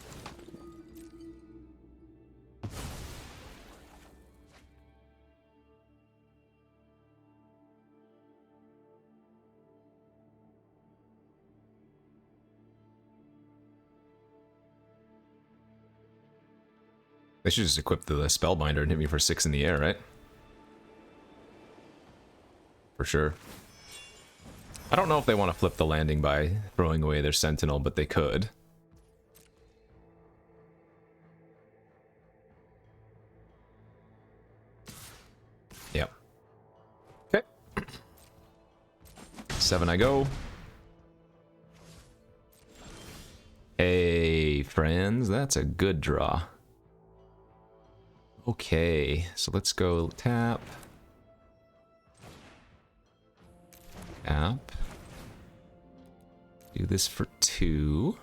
They should just equip the Spellbinder and hit me for 6 in the air, right? For sure. I don't know if they want to flip the landing by throwing away their Sentinel, but they could. Yep. Okay. 7 I go. Hey, friends, that's a good draw. Okay, so let's go tap. Tap. Do this for 2.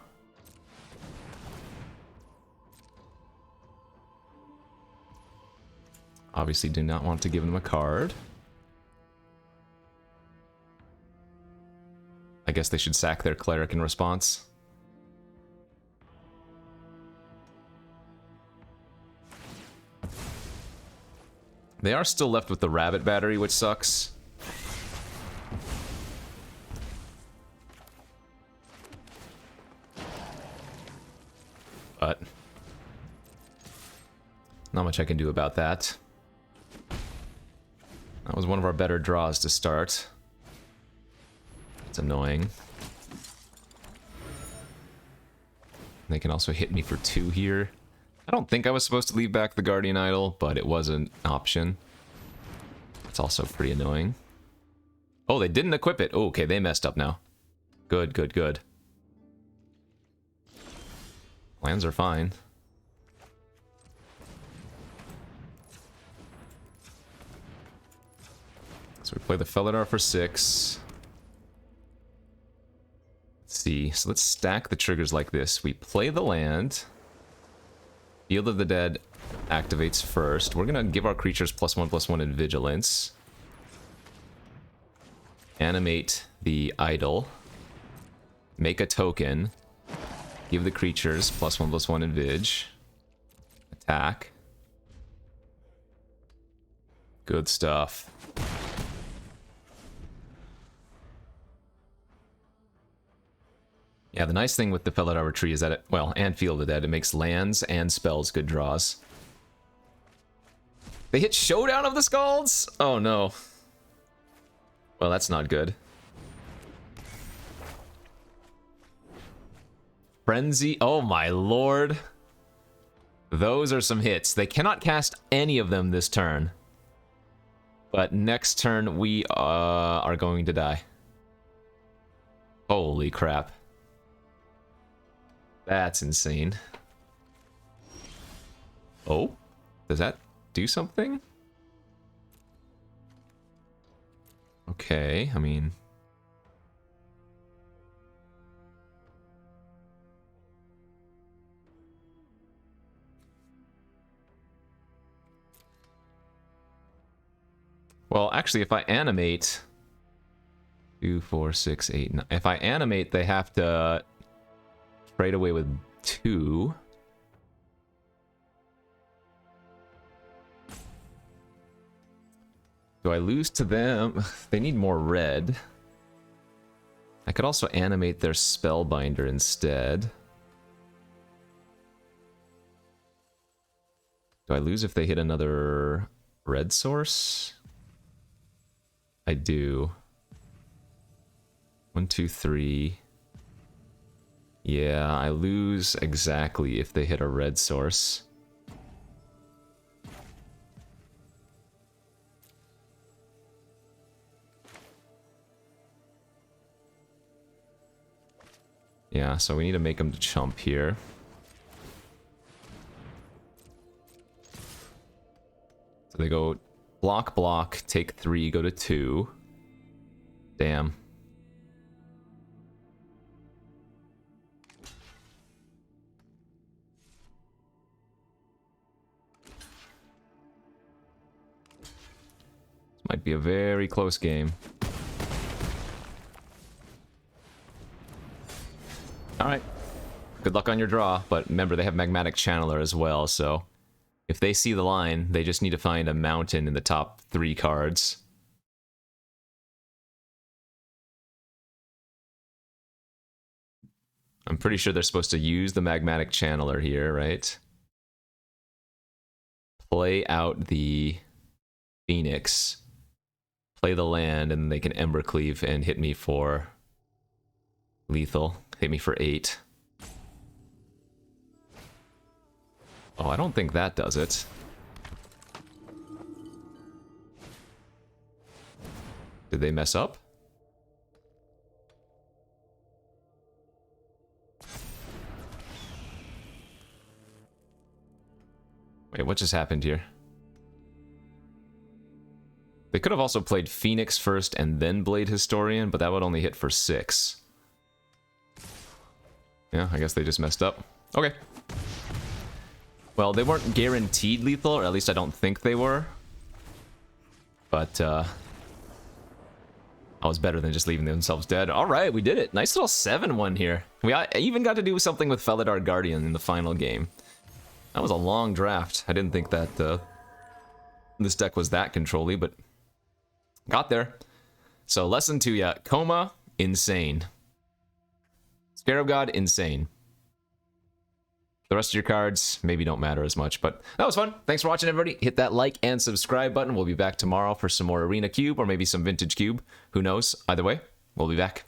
Obviously do not want to give them a card. I guess they should sack their cleric in response. They are still left with the rabbit battery, which sucks. But not much I can do about that. That was one of our better draws to start. It's annoying. They can also hit me for 2 here. I don't think I was supposed to leave back the Guardian Idol, but it was an option. It's also pretty annoying. Oh, they didn't equip it. Oh, okay, they messed up now. Good, good, good. Lands are fine. So we play the Felidar for 6. Let's see. So let's stack the triggers like this. We play the land. Field of the Dead activates first. We're gonna give our creatures +1/+1 in Vigilance. Animate the Idol. Make a token. Give the creatures +1/+1 in Vig. Attack. Good stuff. Yeah, the nice thing with the Felidar Retreat is that it, well, and Field of the Dead, it makes lands and spells good draws. They hit Showdown of the Scalds? Oh no. Well, that's not good. Frenzy, oh my lord. Those are some hits. They cannot cast any of them this turn. But next turn, we are going to die. Holy crap. That's insane. Oh? Does that do something? Okay, I mean... Well, actually, if I animate... 2, 4, 6, 8, 9... If I animate, they have to... trade away with 2. Do I lose to them? They need more red. I could also animate their Spellbinder instead. Do I lose if they hit another red source? I do. 1, 2, 3. Yeah, I lose exactly if they hit a red source. Yeah, so we need to make them chump here. So they go block, block, take 3, go to 2. Damn. This might be a very close game. Alright. Good luck on your draw, but remember they have Magmatic Channeler as well, so if they see the line, they just need to find a mountain in the top 3 cards. I'm pretty sure they're supposed to use the Magmatic Channeler here, right? Play out the Phoenix, play the land, and they can Embercleave and hit me for lethal. Hit me for 8. Oh, I don't think that does it. Did they mess up? Wait, what just happened here? They could have also played Phoenix first and then Blade Historian, but that would only hit for 6. Yeah, I guess they just messed up. Okay. Well, they weren't guaranteed lethal, or at least I don't think they were. But, I was better than just leaving themselves dead. Alright, we did it. Nice little 7-1 here. I even got to do something with Felidar Guardian in the final game. That was a long draft. I didn't think that this deck was that control-y, but got there. So, lesson 2, yeah. Coma, insane. Scarab God, insane. The rest of your cards maybe don't matter as much, but that was fun. Thanks for watching, everybody. Hit that like and subscribe button. We'll be back tomorrow for some more Arena Cube or maybe some Vintage Cube. Who knows? Either way, we'll be back.